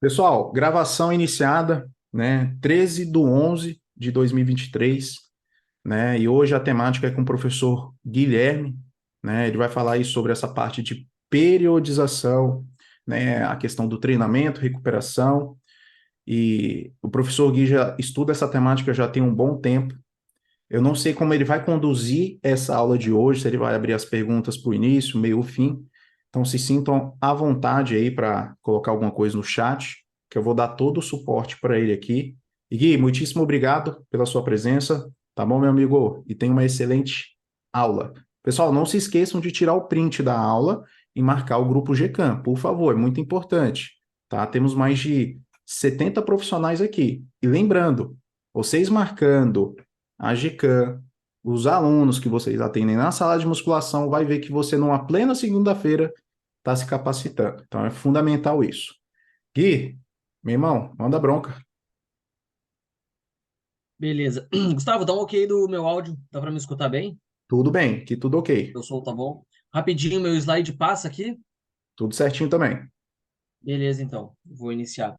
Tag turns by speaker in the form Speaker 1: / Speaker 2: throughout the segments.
Speaker 1: Pessoal, gravação iniciada, né? 13/11/2023, né? E hoje a temática é com o professor Guilherme, né? Ele vai falar aí sobre essa parte de periodização, né? A questão do treinamento, recuperação. E o professor Gui já estuda essa temática já tem um bom tempo. Eu não sei como ele vai conduzir essa aula de hoje, se ele vai abrir as perguntas para o início, meio, fim. Então, se sintam à vontade aí para colocar alguma coisa no chat, que eu vou dar todo o suporte para ele aqui. E Gui, muitíssimo obrigado pela sua presença, tá bom, meu amigo? E tenha uma excelente aula. Pessoal, não se esqueçam de tirar o print da aula e marcar o grupo GCAM, por favor, é muito importante, tá? Temos mais de 70 profissionais aqui. E lembrando, vocês marcando a GCAM, os alunos que vocês atendem na sala de musculação, vai ver que você, numa plena segunda-feira, está se capacitando. Então, é fundamental isso. Gui, meu irmão, manda bronca.
Speaker 2: Beleza. Gustavo, dá um ok do meu áudio. Dá para me escutar bem?
Speaker 1: Tudo bem, que tudo ok.
Speaker 2: Meu som tá bom? Rapidinho, meu slide passa aqui.
Speaker 1: Tudo certinho também.
Speaker 2: Beleza, então. Vou iniciar.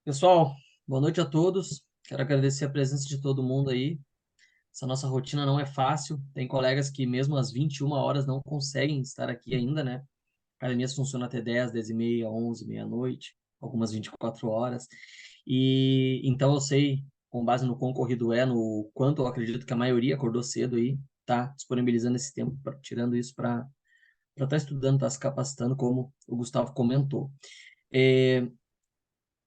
Speaker 2: Pessoal, boa noite a todos. Quero agradecer a presença de todo mundo aí. Essa nossa rotina não é fácil. Tem colegas que mesmo às 21 horas não conseguem estar aqui ainda, né? Academias funcionam até 10, 10 e meia, 11, meia-noite, algumas 24 horas. E então eu sei, com base no quão corrido é, no quanto eu acredito que a maioria acordou cedo aí, tá disponibilizando esse tempo, tirando isso para estar estudando, estar se capacitando, como o Gustavo comentou. É,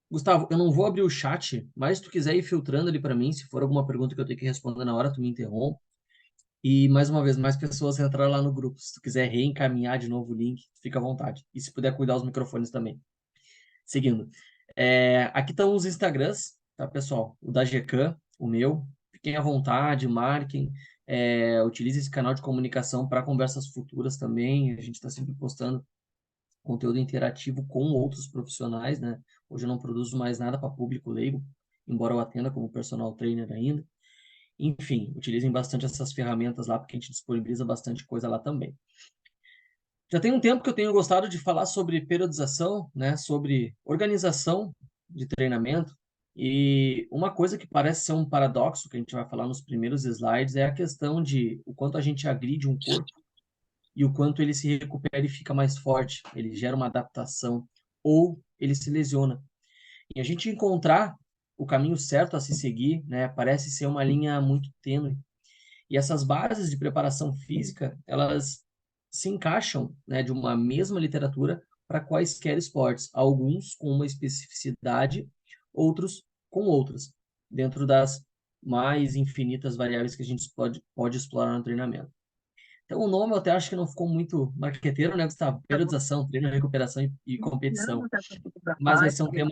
Speaker 2: Gustavo, eu não vou abrir o chat, mas se tu quiser ir filtrando ali para mim, se for alguma pergunta que eu tenho que responder na hora, tu me interrompe. E mais uma vez, mais pessoas entraram lá no grupo. Se tu quiser reencaminhar de novo o link, fica à vontade. E se puder cuidar os microfones também. Seguindo. Aqui estão os Instagrams, tá, pessoal? O da GCAM, o meu. Fiquem à vontade, marquem. Utilize esse canal de comunicação para conversas futuras também. A gente está sempre postando conteúdo interativo com outros profissionais, né? Hoje eu não produzo mais nada para público leigo, embora eu atenda como personal trainer ainda. Enfim, utilizem bastante essas ferramentas lá, porque a gente disponibiliza bastante coisa lá também. Já tem um tempo que eu tenho gostado de falar sobre periodização, né, sobre organização de treinamento, e uma coisa que parece ser um paradoxo, que a gente vai falar nos primeiros slides, é a questão de o quanto a gente agride um corpo e o quanto ele se recupera e fica mais forte, ele gera uma adaptação, ou ele se lesiona. E a gente encontrar o caminho certo a se seguir, né, parece ser uma linha muito tênue. E essas bases de preparação física, elas se encaixam, né, de uma mesma literatura para quaisquer esportes, alguns com uma especificidade, outros com outras, dentro das mais infinitas variáveis que a gente pode explorar no treinamento. Então, o nome eu até acho que não ficou muito marqueteiro, né, Gustavo? Periodização, treino, recuperação e competição. Mas vai ser um tema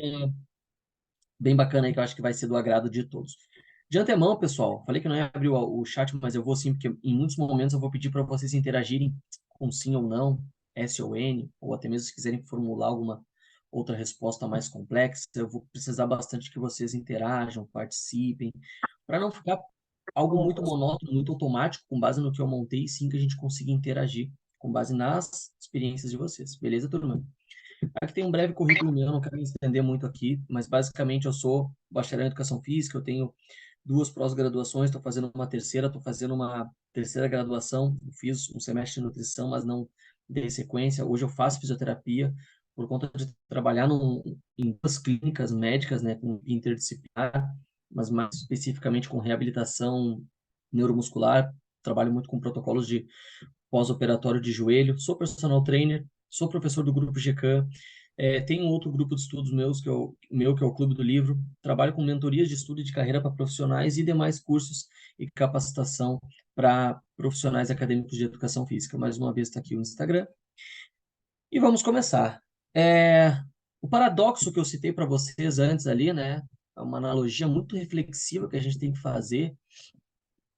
Speaker 2: bem bacana aí que eu acho que vai ser do agrado de todos. De antemão, pessoal, falei que não ia abrir o chat, mas eu vou sim, porque em muitos momentos eu vou pedir para vocês interagirem com sim ou não, S ou N, ou até mesmo se quiserem formular alguma outra resposta mais complexa, eu vou precisar bastante que vocês interajam, participem, para não ficar algo muito monótono, muito automático, com base no que eu montei, e sim que a gente consiga interagir com base nas experiências de vocês. Beleza, turma? Aqui tem um breve currículo meu, não quero me estender muito aqui, mas basicamente eu sou bacharel em educação física, eu tenho duas pós-graduações, estou fazendo uma terceira, estou fazendo uma terceira graduação, eu fiz um semestre de nutrição, mas não dei sequência. Hoje eu faço fisioterapia por conta de trabalhar em duas clínicas médicas, né, com interdisciplinar, mas mais especificamente com reabilitação neuromuscular. Trabalho muito com protocolos de pós-operatório de joelho, sou personal trainer, sou professor do grupo GCAM, tenho outro grupo de estudos meus, que é o Clube do Livro, trabalho com mentorias de estudo e de carreira para profissionais e demais cursos e capacitação para profissionais acadêmicos de educação física. Mais uma vez está aqui o Instagram. E vamos começar. É, o paradoxo que eu citei para vocês antes ali, né? É uma analogia muito reflexiva que a gente tem que fazer.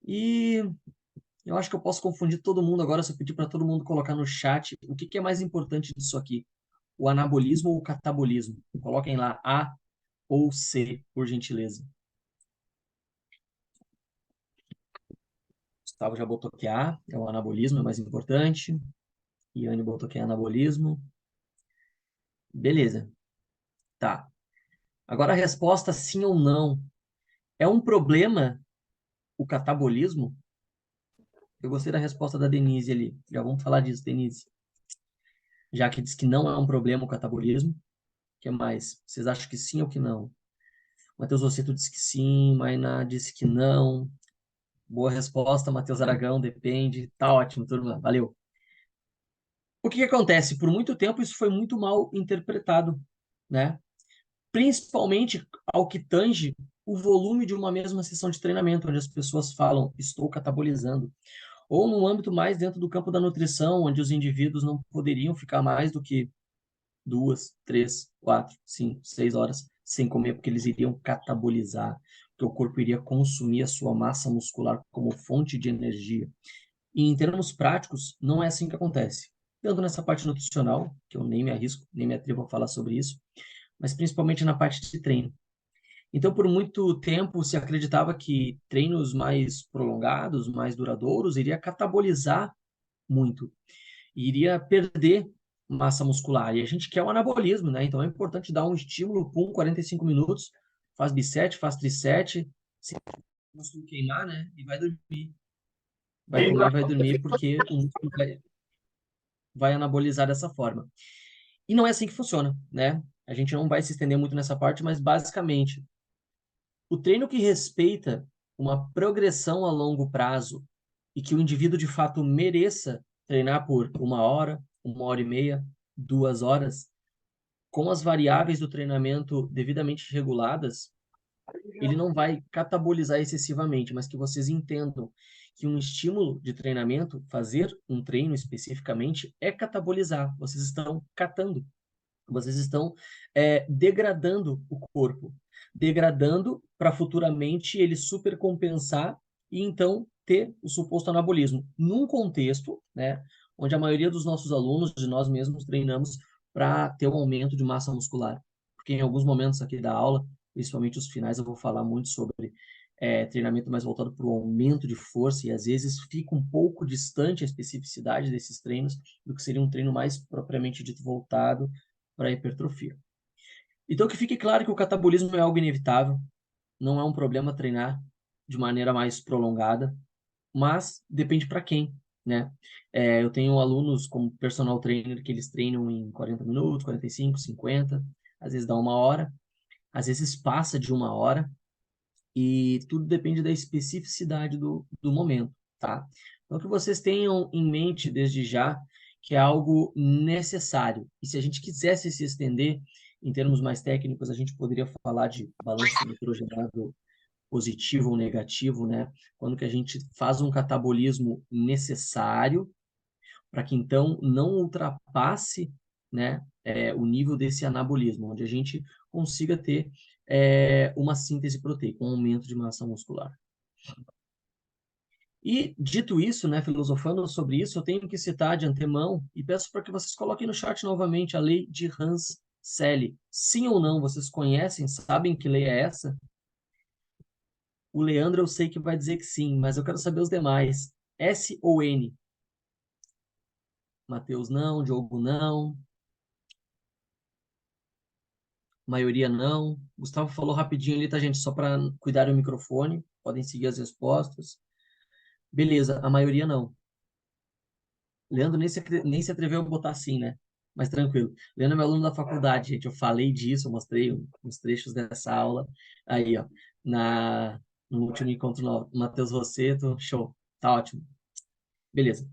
Speaker 2: E eu acho que eu posso confundir todo mundo agora se eu pedir para todo mundo colocar no chat o que é mais importante disso aqui, o anabolismo ou o catabolismo. Coloquem lá A ou C, por gentileza. Gustavo já botou que A é o anabolismo, é mais importante. Iane botou que é anabolismo. Beleza, tá. Agora a resposta sim ou não. É um problema o catabolismo? Eu gostei da resposta da Denise ali. Já vamos falar disso, Denise. Já que diz que não é um problema o catabolismo. O que mais? Vocês acham que sim ou que não? Matheus Rosseto disse que sim, Mainá disse que não. Boa resposta, Matheus Aragão, depende. Tá ótimo, turma. Valeu. O que que acontece? Por muito tempo isso foi muito mal interpretado, né? Principalmente ao que tange o volume de uma mesma sessão de treinamento, onde as pessoas falam, estou catabolizando. Ou no âmbito mais dentro do campo da nutrição, onde os indivíduos não poderiam ficar mais do que 2, 3, 4, 5, 6 horas sem comer, porque eles iriam catabolizar, porque o corpo iria consumir a sua massa muscular como fonte de energia. E em termos práticos, não é assim que acontece. Tanto nessa parte nutricional, que eu nem me arrisco, nem me atrevo a falar sobre isso, mas principalmente na parte de treino. Então, por muito tempo, se acreditava que treinos mais prolongados, mais duradouros, iria catabolizar muito, e iria perder massa muscular. E a gente quer o anabolismo, né? Então é importante dar um estímulo, pum, 45 minutos, faz bisete, faz trisete, se o músculo queimar, né? E vai dormir. Vai comer e vai dormir, porque o músculo vai anabolizar dessa forma. E não é assim que funciona, né? A gente não vai se estender muito nessa parte, mas basicamente, o treino que respeita uma progressão a longo prazo e que o indivíduo de fato mereça treinar por 1 hora, 1 hora e meia, 2 horas, com as variáveis do treinamento devidamente reguladas, ele não vai catabolizar excessivamente, mas que vocês entendam que um estímulo de treinamento, fazer um treino especificamente, é catabolizar. Vocês estão catando. Vocês estão degradando o corpo, degradando para futuramente ele supercompensar e então ter o suposto anabolismo. Num contexto, né, onde a maioria dos nossos alunos, de nós mesmos, treinamos para ter um aumento de massa muscular. Porque em alguns momentos aqui da aula, principalmente os finais, eu vou falar muito sobre treinamento mais voltado para o aumento de força e às vezes fica um pouco distante a especificidade desses treinos do que seria um treino mais propriamente dito voltado para a hipertrofia. Então, que fique claro que o catabolismo é algo inevitável, não é um problema treinar de maneira mais prolongada, mas depende para quem, né? Eu tenho alunos como personal trainer que eles treinam em 40 minutos, 45, 50, às vezes dá 1 hora, às vezes passa de 1 hora, e tudo depende da especificidade do momento, tá? Então, que vocês tenham em mente desde já que é algo necessário. E se a gente quisesse se estender em termos mais técnicos, a gente poderia falar de balanço nitrogenado positivo ou negativo, né? Quando que a gente faz um catabolismo necessário para que então não ultrapasse, né, o nível desse anabolismo, onde a gente consiga ter uma síntese proteica, um aumento de massa muscular. E, dito isso, né, filosofando sobre isso, eu tenho que citar de antemão e peço para que vocês coloquem no chat novamente a lei de Hans Selye. Sim ou não, vocês conhecem, sabem que lei é essa? O Leandro eu sei que vai dizer que sim, mas eu quero saber os demais. S ou N? Matheus não, Diogo não, maioria não. Gustavo falou rapidinho ali, tá, gente? Só para cuidar do microfone. Podem seguir as respostas. Beleza, a maioria não. Leandro nem se atreveu a botar assim, né? Mas tranquilo. Leandro é meu aluno da faculdade, gente. Eu falei disso, eu mostrei uns trechos dessa aula. Aí, ó, no último encontro no Matheus Rosseto. Show. Tá ótimo. Beleza.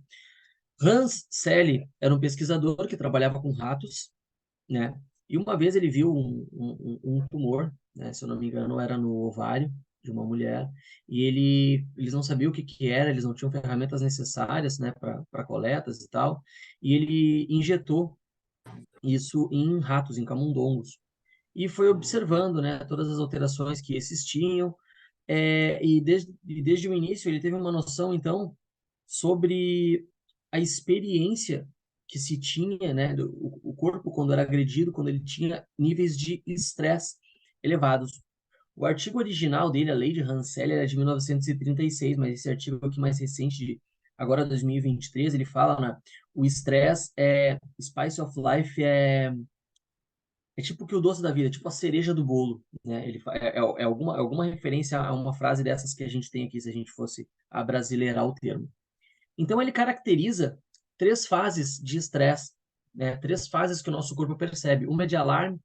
Speaker 2: Hans Selye era um pesquisador que trabalhava com ratos, né? E uma vez ele viu um tumor, né? Se eu não me engano, era no ovário de uma mulher, e eles não sabiam o que que era, eles não tinham ferramentas necessárias, né, para coletas e tal, e ele injetou isso em ratos, em camundongos, e foi observando, né, todas as alterações que existiam, e desde o início ele teve uma noção, então, sobre a experiência que se tinha, né, o corpo quando era agredido, quando ele tinha níveis de estresse elevados. O artigo original dele, a lei de Hansel, era de 1936, mas esse artigo aqui mais recente, de agora 2023, ele fala, né, o estresse Spice of Life É tipo que o doce da vida, tipo a cereja do bolo, né? É alguma referência a uma frase dessas que a gente tem aqui, se a gente fosse abrasileirar o termo. Então, ele caracteriza três fases de estresse, né? Três fases que o nosso corpo percebe. Uma é de alarme.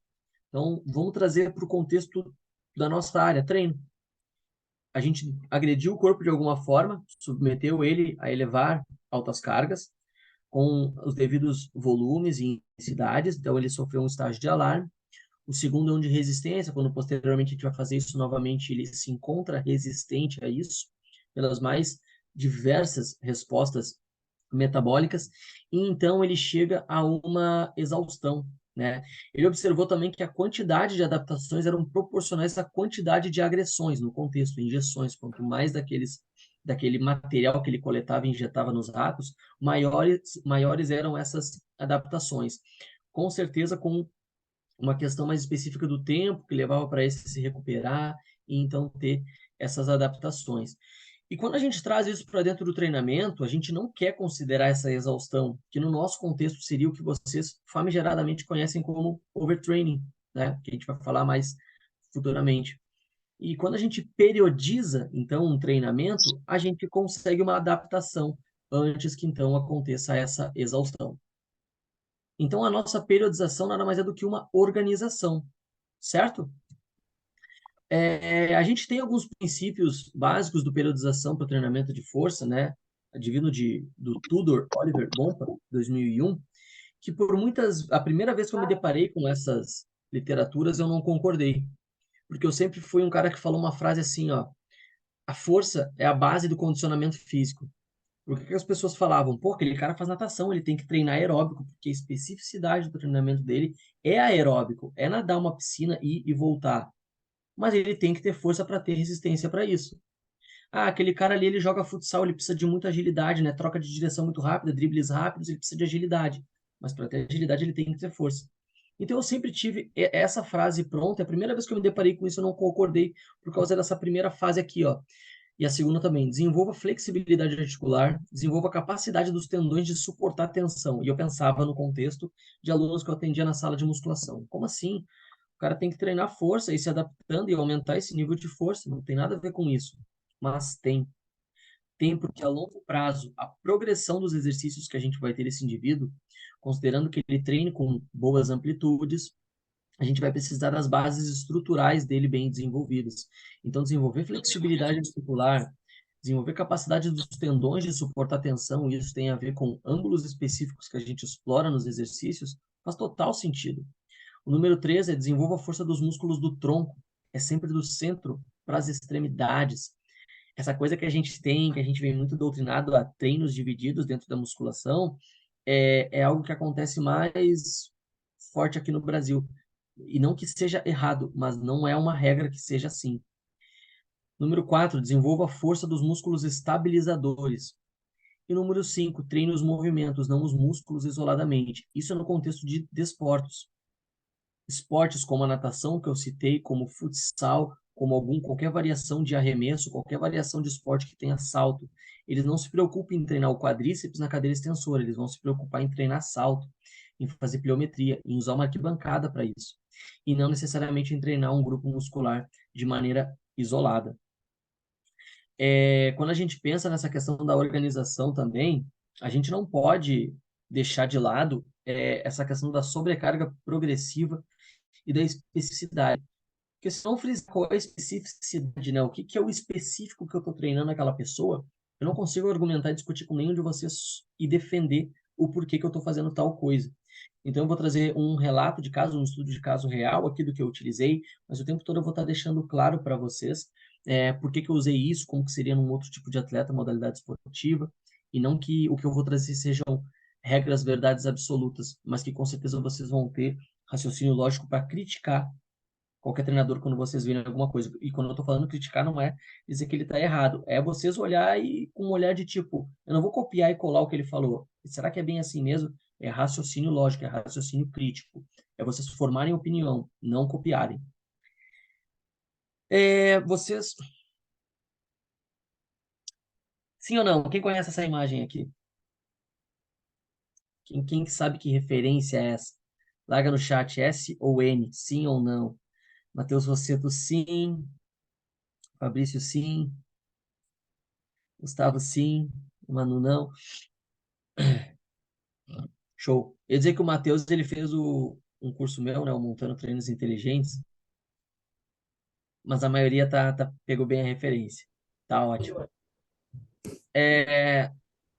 Speaker 2: Então, vamos trazer para o contexto da nossa área, treino. A gente agrediu o corpo de alguma forma, submeteu ele a elevar altas cargas, com os devidos volumes e intensidades, então ele sofreu um estágio de alarme. O segundo é um de resistência, quando posteriormente a gente vai fazer isso novamente, ele se encontra resistente a isso, pelas mais diversas respostas metabólicas, e então ele chega a uma exaustão, né? Ele observou também que a quantidade de adaptações eram proporcionais à quantidade de agressões no contexto, injeções, quanto mais daquele material que ele coletava e injetava nos ratos, maiores eram essas adaptações. Com certeza, com uma questão mais específica do tempo que levava para esse se recuperar e então ter essas adaptações. E quando a gente traz isso para dentro do treinamento, a gente não quer considerar essa exaustão, que no nosso contexto seria o que vocês famigeradamente conhecem como overtraining, né? Que a gente vai falar mais futuramente. E quando a gente periodiza, então, um treinamento, a gente consegue uma adaptação antes que então aconteça essa exaustão. Então, a nossa periodização nada mais é do que uma organização, certo? A gente tem alguns princípios básicos do periodização para o treinamento de força, né? Advindo do Tudor Oliver Bompa, 2001, que a primeira vez que eu me deparei com essas literaturas, eu não concordei, porque eu sempre fui um cara que falou uma frase assim, ó, a força é a base do condicionamento físico. Porque que as pessoas falavam, pô, aquele cara faz natação, ele tem que treinar aeróbico, porque a especificidade do treinamento dele é aeróbico, é nadar uma piscina e voltar. Mas ele tem que ter força para ter resistência para isso. Ah, aquele cara ali, ele joga futsal, ele precisa de muita agilidade, né? Troca de direção muito rápida, dribles rápidos, ele precisa de agilidade. Mas para ter agilidade, ele tem que ter força. Então eu sempre tive essa frase pronta. A primeira vez que eu me deparei com isso, eu não concordei por causa dessa primeira fase aqui, ó. E a segunda também, desenvolva flexibilidade articular, desenvolva a capacidade dos tendões de suportar tensão. E eu pensava no contexto de alunos que eu atendia na sala de musculação. Como assim? O cara tem que treinar força e se adaptando e aumentar esse nível de força. Não tem nada a ver com isso. Mas tem. Tem porque a longo prazo, a progressão dos exercícios que a gente vai ter esse indivíduo, considerando que ele treine com boas amplitudes, a gente vai precisar das bases estruturais dele bem desenvolvidas. Então, desenvolver flexibilidade articular, desenvolver capacidade dos tendões de suportar tensão, e isso tem a ver com ângulos específicos que a gente explora nos exercícios, faz total sentido. O número 3 é desenvolva a força dos músculos do tronco, é sempre do centro para as extremidades. Essa coisa que a gente tem, que a gente vem muito doutrinado a treinos divididos dentro da musculação, é algo que acontece mais forte aqui no Brasil. E não que seja errado, mas não é uma regra que seja assim. Número 4, desenvolva a força dos músculos estabilizadores. E número 5, treine os movimentos, não os músculos isoladamente. Isso é no contexto de desportos. Esportes como a natação, que eu citei, como futsal, como qualquer variação de arremesso, qualquer variação de esporte que tenha salto, eles não se preocupam em treinar o quadríceps na cadeira extensora, eles vão se preocupar em treinar salto, em fazer pliometria, em usar uma arquibancada para isso, e não necessariamente em treinar um grupo muscular de maneira isolada. Quando a gente pensa nessa questão da organização também, a gente não pode deixar de lado essa questão da sobrecarga progressiva e da especificidade. Porque se não frisar qual é a especificidade, né? O que é o específico que eu estou treinando aquela pessoa, eu não consigo argumentar e discutir com nenhum de vocês e defender o porquê que eu estou fazendo tal coisa. Então, eu vou trazer um relato de caso, um estudo de caso real aqui do que eu utilizei, mas o tempo todo eu vou estar deixando claro para vocês por que que eu usei isso, como que seria num outro tipo de atleta, modalidade esportiva, e não que o que eu vou trazer sejam regras, verdades absolutas, mas que com certeza vocês vão ter raciocínio lógico para criticar qualquer treinador quando vocês virem alguma coisa. E quando eu tô falando criticar, não é dizer que ele tá errado. É vocês olhar e com um olhar de tipo, eu não vou copiar e colar o que ele falou. Será que é bem assim mesmo? É raciocínio lógico, é raciocínio crítico. É vocês formarem opinião, não copiarem. Vocês. Sim ou não? Quem conhece essa imagem aqui? Quem sabe que referência é essa? Larga no chat S ou N, sim ou não. Matheus Rosseto, sim. Fabrício, sim. Gustavo, sim. Manu, não. Show. Eu ia dizer que o Matheus, ele fez um curso meu, né, o Montando Treinos Inteligentes, mas a maioria pegou bem a referência. Tá ótimo.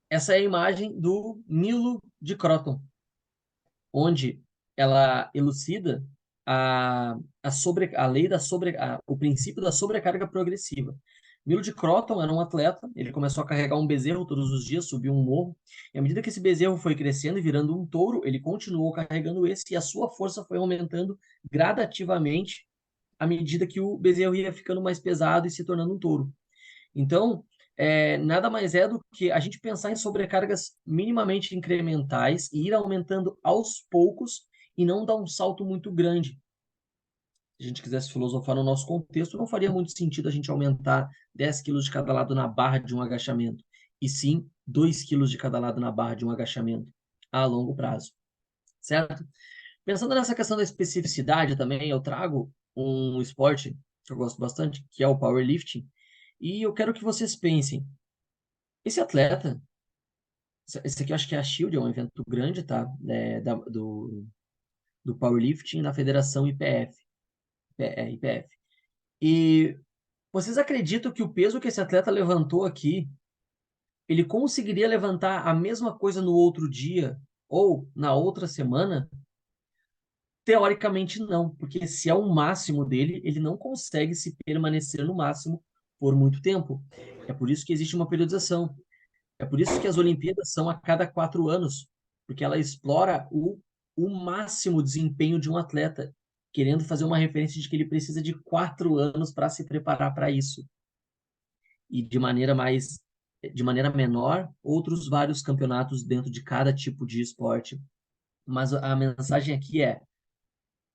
Speaker 2: Essa é a imagem do Nilo de Croton, onde ela elucida a lei o princípio da sobrecarga progressiva. Milo de Croton era um atleta, ele começou a carregar um bezerro todos os dias, subiu um morro, e à medida que esse bezerro foi crescendo e virando um touro, ele continuou carregando esse, e a sua força foi aumentando gradativamente à medida que o bezerro ia ficando mais pesado e se tornando um touro. Então, nada mais é do que a gente pensar em sobrecargas minimamente incrementais e ir aumentando aos poucos e não dar um salto muito grande. Se a gente quisesse filosofar no nosso contexto, não faria muito sentido a gente aumentar 10 quilos de cada lado na barra de um agachamento, e sim 2 quilos de cada lado na barra de um agachamento a longo prazo, certo? Pensando nessa questão da especificidade também, eu trago um esporte que eu gosto bastante, que é o powerlifting, e eu quero que vocês pensem, esse atleta, esse aqui eu acho que é a Shield, é um evento grande, tá? Do powerlifting na Federação IPF. IPF. E vocês acreditam que o peso que esse atleta levantou aqui, ele conseguiria levantar a mesma coisa no outro dia ou na outra semana? Teoricamente não, porque se é o máximo dele, ele não consegue se permanecer no máximo por muito tempo. É por isso que existe uma periodização. É por isso que as Olimpíadas são a cada 4 anos, porque ela explora o máximo desempenho de um atleta, querendo fazer uma referência de que ele precisa de 4 anos para se preparar para isso. E de maneira menor, outros vários campeonatos dentro de cada tipo de esporte. Mas a mensagem aqui é: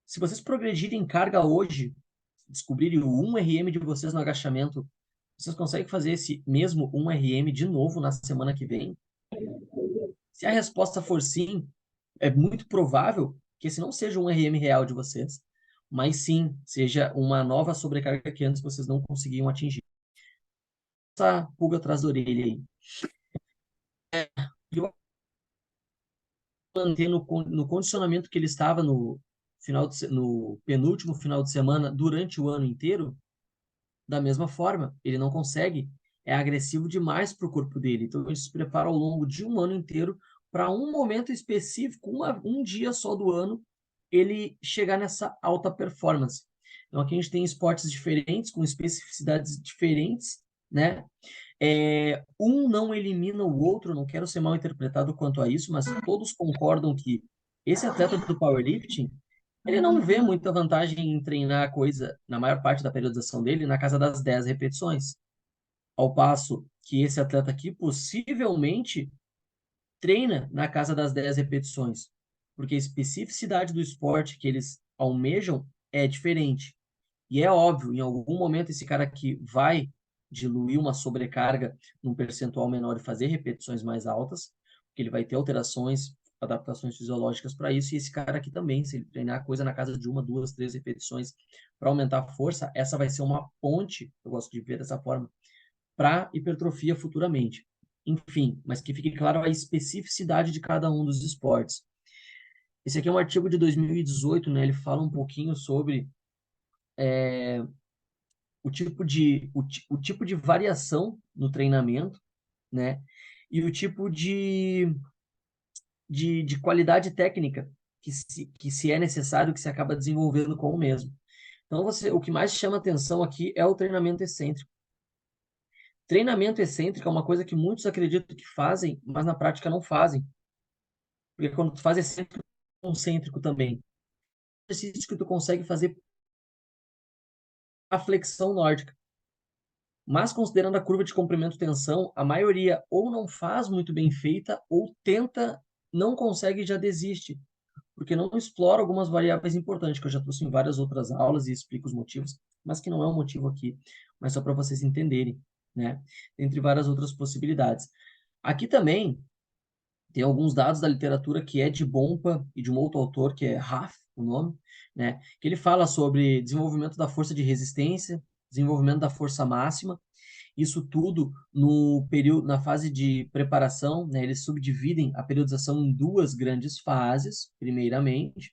Speaker 2: se vocês progredirem em carga hoje, descobrirem o 1 RM de vocês no agachamento, vocês conseguem fazer esse mesmo 1 RM de novo na semana que vem? Se a resposta for sim, é muito provável que esse não seja um RM real de vocês, mas sim seja uma nova sobrecarga que antes vocês não conseguiam atingir. Essa pulga atrás da orelha aí. Eu manter no condicionamento que ele estava no penúltimo final de semana durante o ano inteiro, da mesma forma, ele não consegue, é agressivo demais para o corpo dele. Então ele se prepara ao longo de um ano inteiro para um momento específico, um dia só do ano, ele chegar nessa alta performance. Então aqui a gente tem esportes diferentes, com especificidades diferentes, né? Um não elimina o outro, não quero ser mal interpretado quanto a isso, mas todos concordam que esse atleta do powerlifting, ele não vê muita vantagem em treinar a coisa, na maior parte da periodização dele, na casa das 10 repetições. Ao passo que esse atleta aqui possivelmente treina na casa das 10 repetições, porque a especificidade do esporte que eles almejam é diferente. E é óbvio, em algum momento esse cara aqui vai diluir uma sobrecarga num percentual menor e fazer repetições mais altas, porque ele vai ter alterações, adaptações fisiológicas para isso, e esse cara aqui também, se ele treinar a coisa na casa de 1, 2, 3 repetições para aumentar a força, essa vai ser uma ponte, eu gosto de ver dessa forma, para hipertrofia futuramente. Enfim, mas que fique claro a especificidade de cada um dos esportes. Esse aqui é um artigo de 2018, né? Ele fala um pouquinho sobre o tipo de variação no treinamento, né? E o tipo de qualidade técnica que se é necessário, que se acaba desenvolvendo com o mesmo. Então, o que mais chama atenção aqui é o treinamento excêntrico. Treinamento excêntrico é uma coisa que muitos acreditam que fazem, mas na prática não fazem. Porque quando tu faz excêntrico, concêntrico também. Exercício que tu consegue fazer a flexão nórdica. Mas considerando a curva de comprimento-tensão, a maioria ou não faz muito bem feita, ou tenta, não consegue e já desiste, porque não explora algumas variáveis importantes, que eu já trouxe em várias outras aulas e explico os motivos, mas que não é um motivo aqui, mas só para vocês entenderem, né? Entre várias outras possibilidades. Aqui também, Tem alguns dados da literatura que é de Bompa e de um outro autor, que é Raff, o nome, né? Que ele fala sobre desenvolvimento da força de resistência, desenvolvimento da força máxima, isso tudo no período, na fase de preparação, né? Eles subdividem a periodização em duas grandes fases, primeiramente,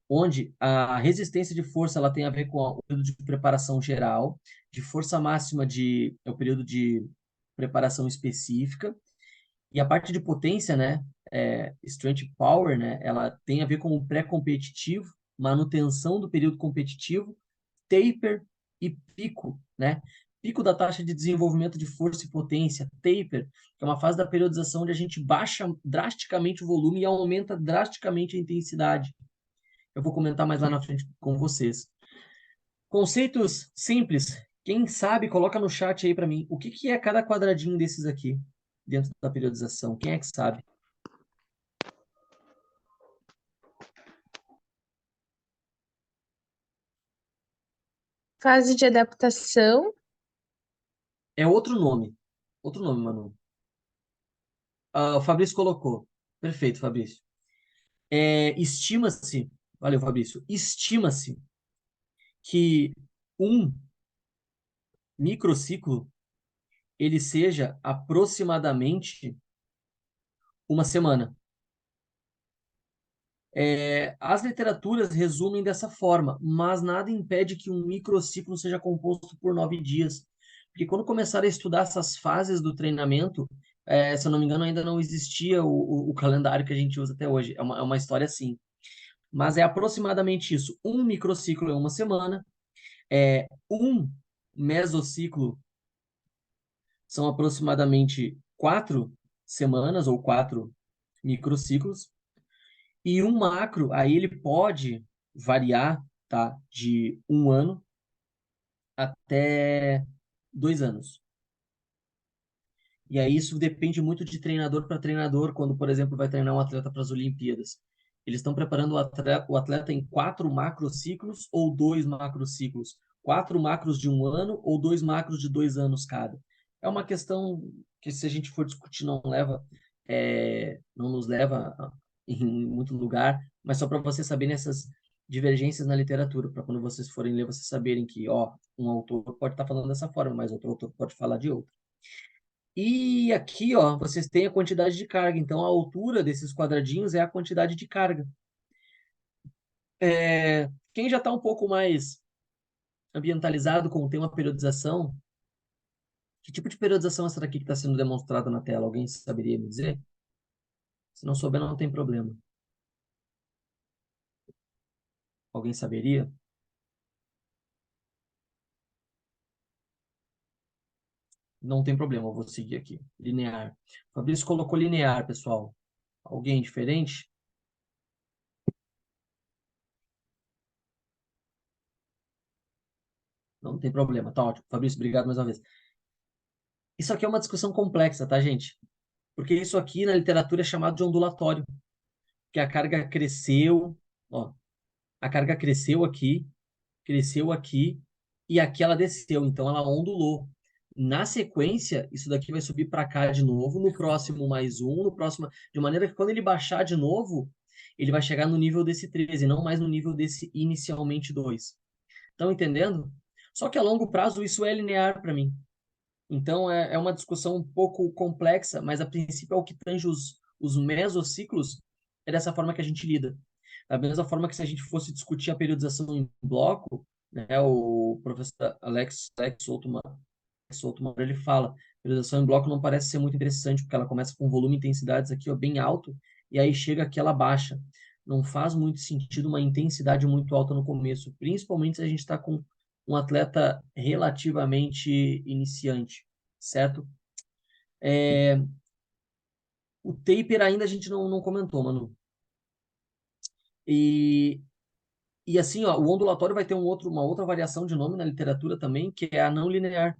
Speaker 2: onde a resistência de força ela tem a ver com o período de preparação geral, de força máxima é o período de preparação específica, e a parte de potência, né, strength power, né, ela tem a ver com o pré-competitivo, manutenção do período competitivo, taper e pico, né? Pico da taxa de desenvolvimento de força e potência, taper, que é uma fase da periodização onde a gente baixa drasticamente o volume e aumenta drasticamente a intensidade. Eu vou comentar mais lá na frente com vocês. Conceitos simples. Quem sabe, coloca no chat aí para mim. O que que é cada quadradinho desses aqui dentro da periodização? Quem é que sabe?
Speaker 3: Fase de adaptação.
Speaker 2: É outro nome. Outro nome, Manu. Ah, o Fabrício colocou. Perfeito, Fabrício. Estima-se, valeu, Fabrício, estima-se que um microciclo ele seja aproximadamente uma semana. As literaturas resumem dessa forma, mas nada impede que um microciclo seja composto por 9 dias. Porque quando começaram a estudar essas fases do treinamento, se eu não me engano, ainda não existia o calendário que a gente usa até hoje. É uma história assim. Mas é aproximadamente isso. Um microciclo é uma semana, um mesociclo são aproximadamente 4 semanas ou 4 microciclos. E um macro, aí ele pode variar, tá? De 1 ano até 2 anos. E aí isso depende muito de treinador para treinador, quando, por exemplo, vai treinar um atleta para as Olimpíadas. Eles estão preparando o atleta em 4 macrociclos ou 2 macrociclos. 4 macros de 1 ano ou 2 macros de 2 anos cada. É uma questão que, se a gente for discutir, não nos leva em muito lugar, mas só para vocês saberem essas divergências na literatura, para quando vocês forem ler, vocês saberem que, ó, um autor pode estar falando dessa forma, mas outro autor pode falar de outra. E aqui, ó, vocês têm a quantidade de carga. Então, a altura desses quadradinhos é a quantidade de carga. Quem já está um pouco mais ambientalizado com o tema periodização, que tipo de periodização é essa daqui que está sendo demonstrada na tela? Alguém saberia me dizer? Se não souber, não tem problema. Alguém saberia? Não tem problema, eu vou seguir aqui. Linear. O Fabrício colocou linear, pessoal. Alguém diferente? Não tem problema, tá ótimo. Fabrício, obrigado mais uma vez. Isso aqui é uma discussão complexa, tá, gente? Porque isso aqui na literatura é chamado de ondulatório, que a carga cresceu, ó, a carga cresceu aqui e aqui ela desceu, então ela ondulou. Na sequência, isso daqui vai subir para cá de novo, no próximo mais um, no próximo, de maneira que quando ele baixar de novo, ele vai chegar no nível desse 13, não mais no nível desse inicialmente 2. Estão entendendo? Só que a longo prazo isso é linear para mim. Então é uma discussão um pouco complexa, mas a princípio é o que tange os mesociclos, é dessa forma que a gente lida. Da mesma forma que, se a gente fosse discutir a periodização em bloco, né, o professor Alex Souto, ele fala, periodização em bloco não parece ser muito interessante, porque ela começa com volume e intensidades aqui, ó, bem alto, e aí chega aqui, ela baixa. Não faz muito sentido uma intensidade muito alta no começo, principalmente se a gente está com um atleta relativamente iniciante, certo? O taper ainda a gente não comentou, Manu. E, e assim, ó, o ondulatório vai ter uma outra variação de nome na literatura também, que é a não linear.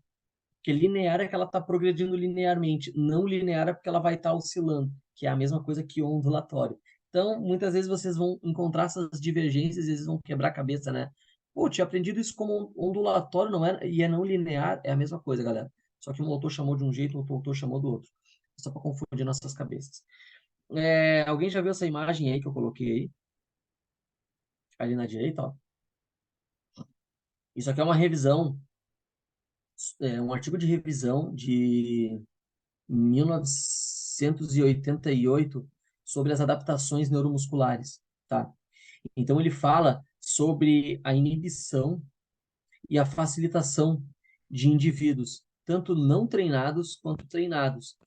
Speaker 2: Porque linear é que ela está progredindo linearmente. Não linear é porque ela vai estar oscilando, que é a mesma coisa que ondulatório. Então, muitas vezes vocês vão encontrar essas divergências e eles vão quebrar a cabeça, né? Pô, tinha aprendido isso como ondulatório, não é? E é não linear, é a mesma coisa, galera. Só que um autor chamou de um jeito, outro autor chamou do outro. Só para confundir nossas cabeças. Alguém já viu essa imagem aí que eu coloquei aí? Ali na direita, ó. Isso aqui é uma revisão, um artigo de revisão de 1988 sobre as adaptações neuromusculares, tá? Então ele fala sobre a inibição e a facilitação de indivíduos, tanto não treinados quanto treinados,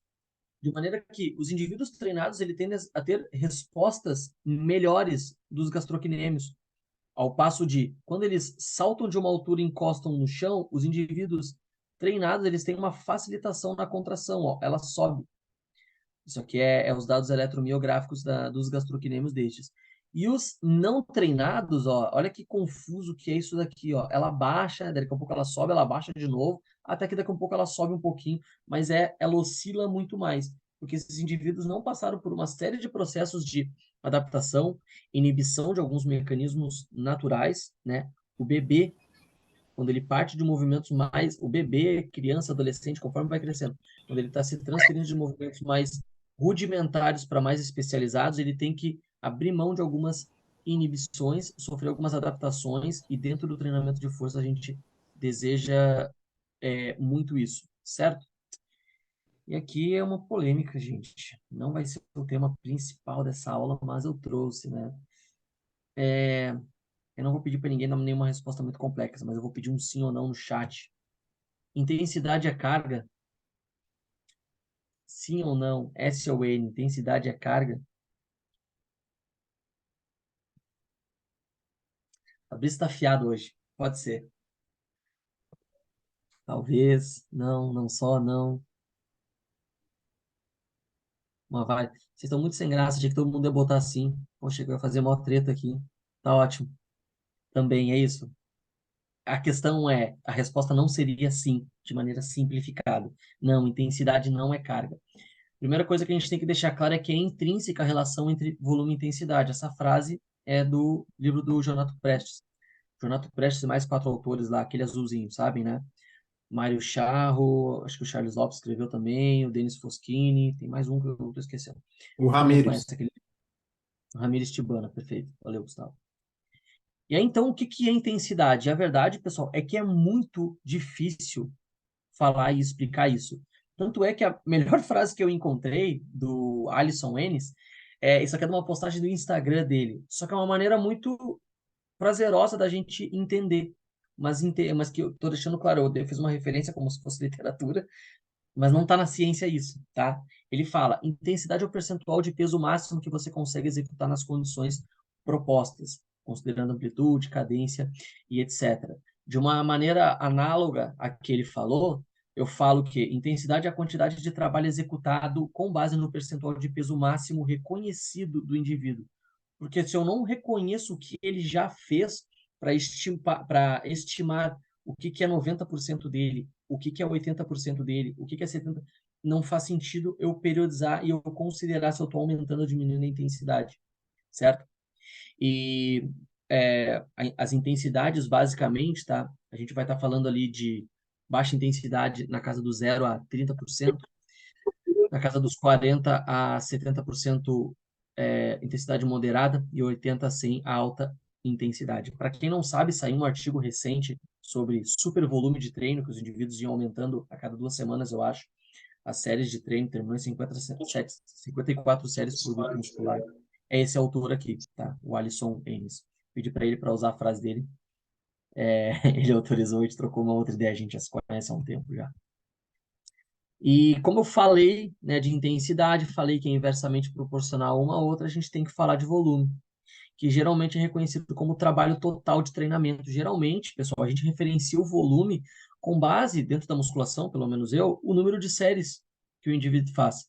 Speaker 2: de maneira que os indivíduos treinados ele tendem a ter respostas melhores dos gastrocnêmios, ao passo de quando eles saltam de uma altura e encostam no chão, os indivíduos treinados eles têm uma facilitação na contração, ó, ela sobe. Isso aqui é os dados eletromiográficos dos gastrocnêmios destes. E os não treinados, ó, olha que confuso que é isso daqui, ó. Ela baixa, daqui a pouco ela sobe, ela baixa de novo, até que daqui a pouco ela sobe um pouquinho, mas ela oscila muito mais, porque esses indivíduos não passaram por uma série de processos de adaptação, inibição de alguns mecanismos naturais, né? O bebê, quando ele parte de movimentos mais, o bebê, criança, adolescente, conforme vai crescendo, quando ele está se transferindo de movimentos mais rudimentares para mais especializados, ele tem que abrir mão de algumas inibições, sofrer algumas adaptações, e dentro do treinamento de força a gente deseja muito isso, certo? E aqui é uma polêmica, gente. Não vai ser o tema principal dessa aula, mas eu trouxe, né? Eu não vou pedir para ninguém dar nenhuma resposta muito complexa, mas eu vou pedir um sim ou não no chat. Intensidade é carga? Sim ou não? S ou N? Intensidade é carga? Fabrício está afiado hoje. Pode ser. Talvez. Não, não só, não. Uma vai. Vocês estão muito sem graça. Achei que todo mundo ia botar assim. Poxa, eu ia fazer uma treta aqui. Tá ótimo. Também é isso. A questão é, a resposta não seria sim, de maneira simplificada. Não, intensidade não é carga. Primeira coisa que a gente tem que deixar claro é que é intrínseca a relação entre volume e intensidade. Essa frase é do livro do Jonato Prestes. Jonato Prestes e mais quatro autores lá, aquele azulzinho, sabem, né? Mário Charro, acho que o Charles Lopes escreveu também, o Denis Foschini, tem mais um que eu tô esquecendo.
Speaker 1: O
Speaker 2: Todo mundo conhece
Speaker 1: Ramírez.
Speaker 2: aquele Ramires Tibana, perfeito. Valeu, Gustavo. E aí, então, o que que é intensidade? A verdade, pessoal, é que é muito difícil falar e explicar isso. Tanto é que a melhor frase que eu encontrei do Alisson Ennis isso aqui é de uma postagem do Instagram dele. Só que é uma maneira muito prazerosa da gente entender. Mas que eu estou deixando claro, eu fiz uma referência como se fosse literatura, mas não está na ciência isso, tá? Ele fala, intensidade é o percentual de peso máximo que você consegue executar nas condições propostas, considerando amplitude, cadência e etc. De uma maneira análoga à que ele falou, eu falo que intensidade é a quantidade de trabalho executado com base no percentual de peso máximo reconhecido do indivíduo. Porque se eu não reconheço o que ele já fez para estimar o que, que é 90% dele, o que, que é 80% dele, o que, que é 70%, não faz sentido eu periodizar e eu considerar se eu estou aumentando ou diminuindo a intensidade, certo? E as intensidades, basicamente, tá? A gente vai estar falando ali de baixa intensidade na casa do 0 a 30%, na casa dos 40 a 70% intensidade moderada e 80 a 100 a alta intensidade. Para quem não sabe, saiu um artigo recente sobre super volume de treino, que os indivíduos iam aumentando a cada 2 semanas, eu acho. As séries de treino terminou em 54 séries por grupo muscular. É esse autor aqui, tá? O Alisson Ennis. Pedi para ele para usar a frase dele. Ele autorizou, a gente trocou uma outra ideia, a gente já se conhece há um tempo já. E como eu falei, né, de intensidade, falei que é inversamente proporcional a uma outra, a gente tem que falar de volume, que geralmente é reconhecido como trabalho total de treinamento. Geralmente, pessoal, a gente referencia o volume com base, dentro da musculação, pelo menos eu, o número de séries que o indivíduo faz.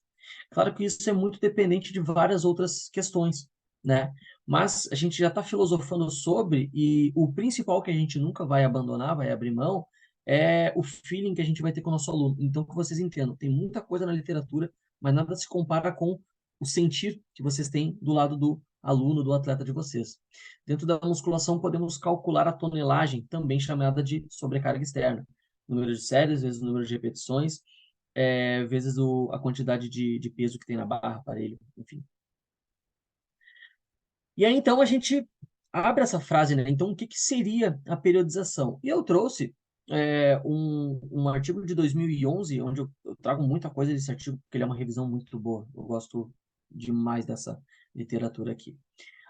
Speaker 2: Claro que isso é muito dependente de várias outras questões, né? Mas a gente já está filosofando sobre, e o principal que a gente nunca vai abandonar, vai abrir mão, é o feeling que a gente vai ter com o nosso aluno. Então, que vocês entendam, tem muita coisa na literatura, mas nada se compara com o sentir que vocês têm do lado do aluno, do atleta de vocês. Dentro da musculação, podemos calcular a tonelagem, também chamada de sobrecarga externa. Número de séries vezes o número de repetições, vezes a quantidade de peso que tem na barra, aparelho, enfim. E aí, então, a gente abre essa frase, né? Então, o que que seria a periodização? E eu trouxe um artigo de 2011, onde eu trago muita coisa desse artigo, porque ele é uma revisão muito boa. Eu gosto demais dessa literatura aqui.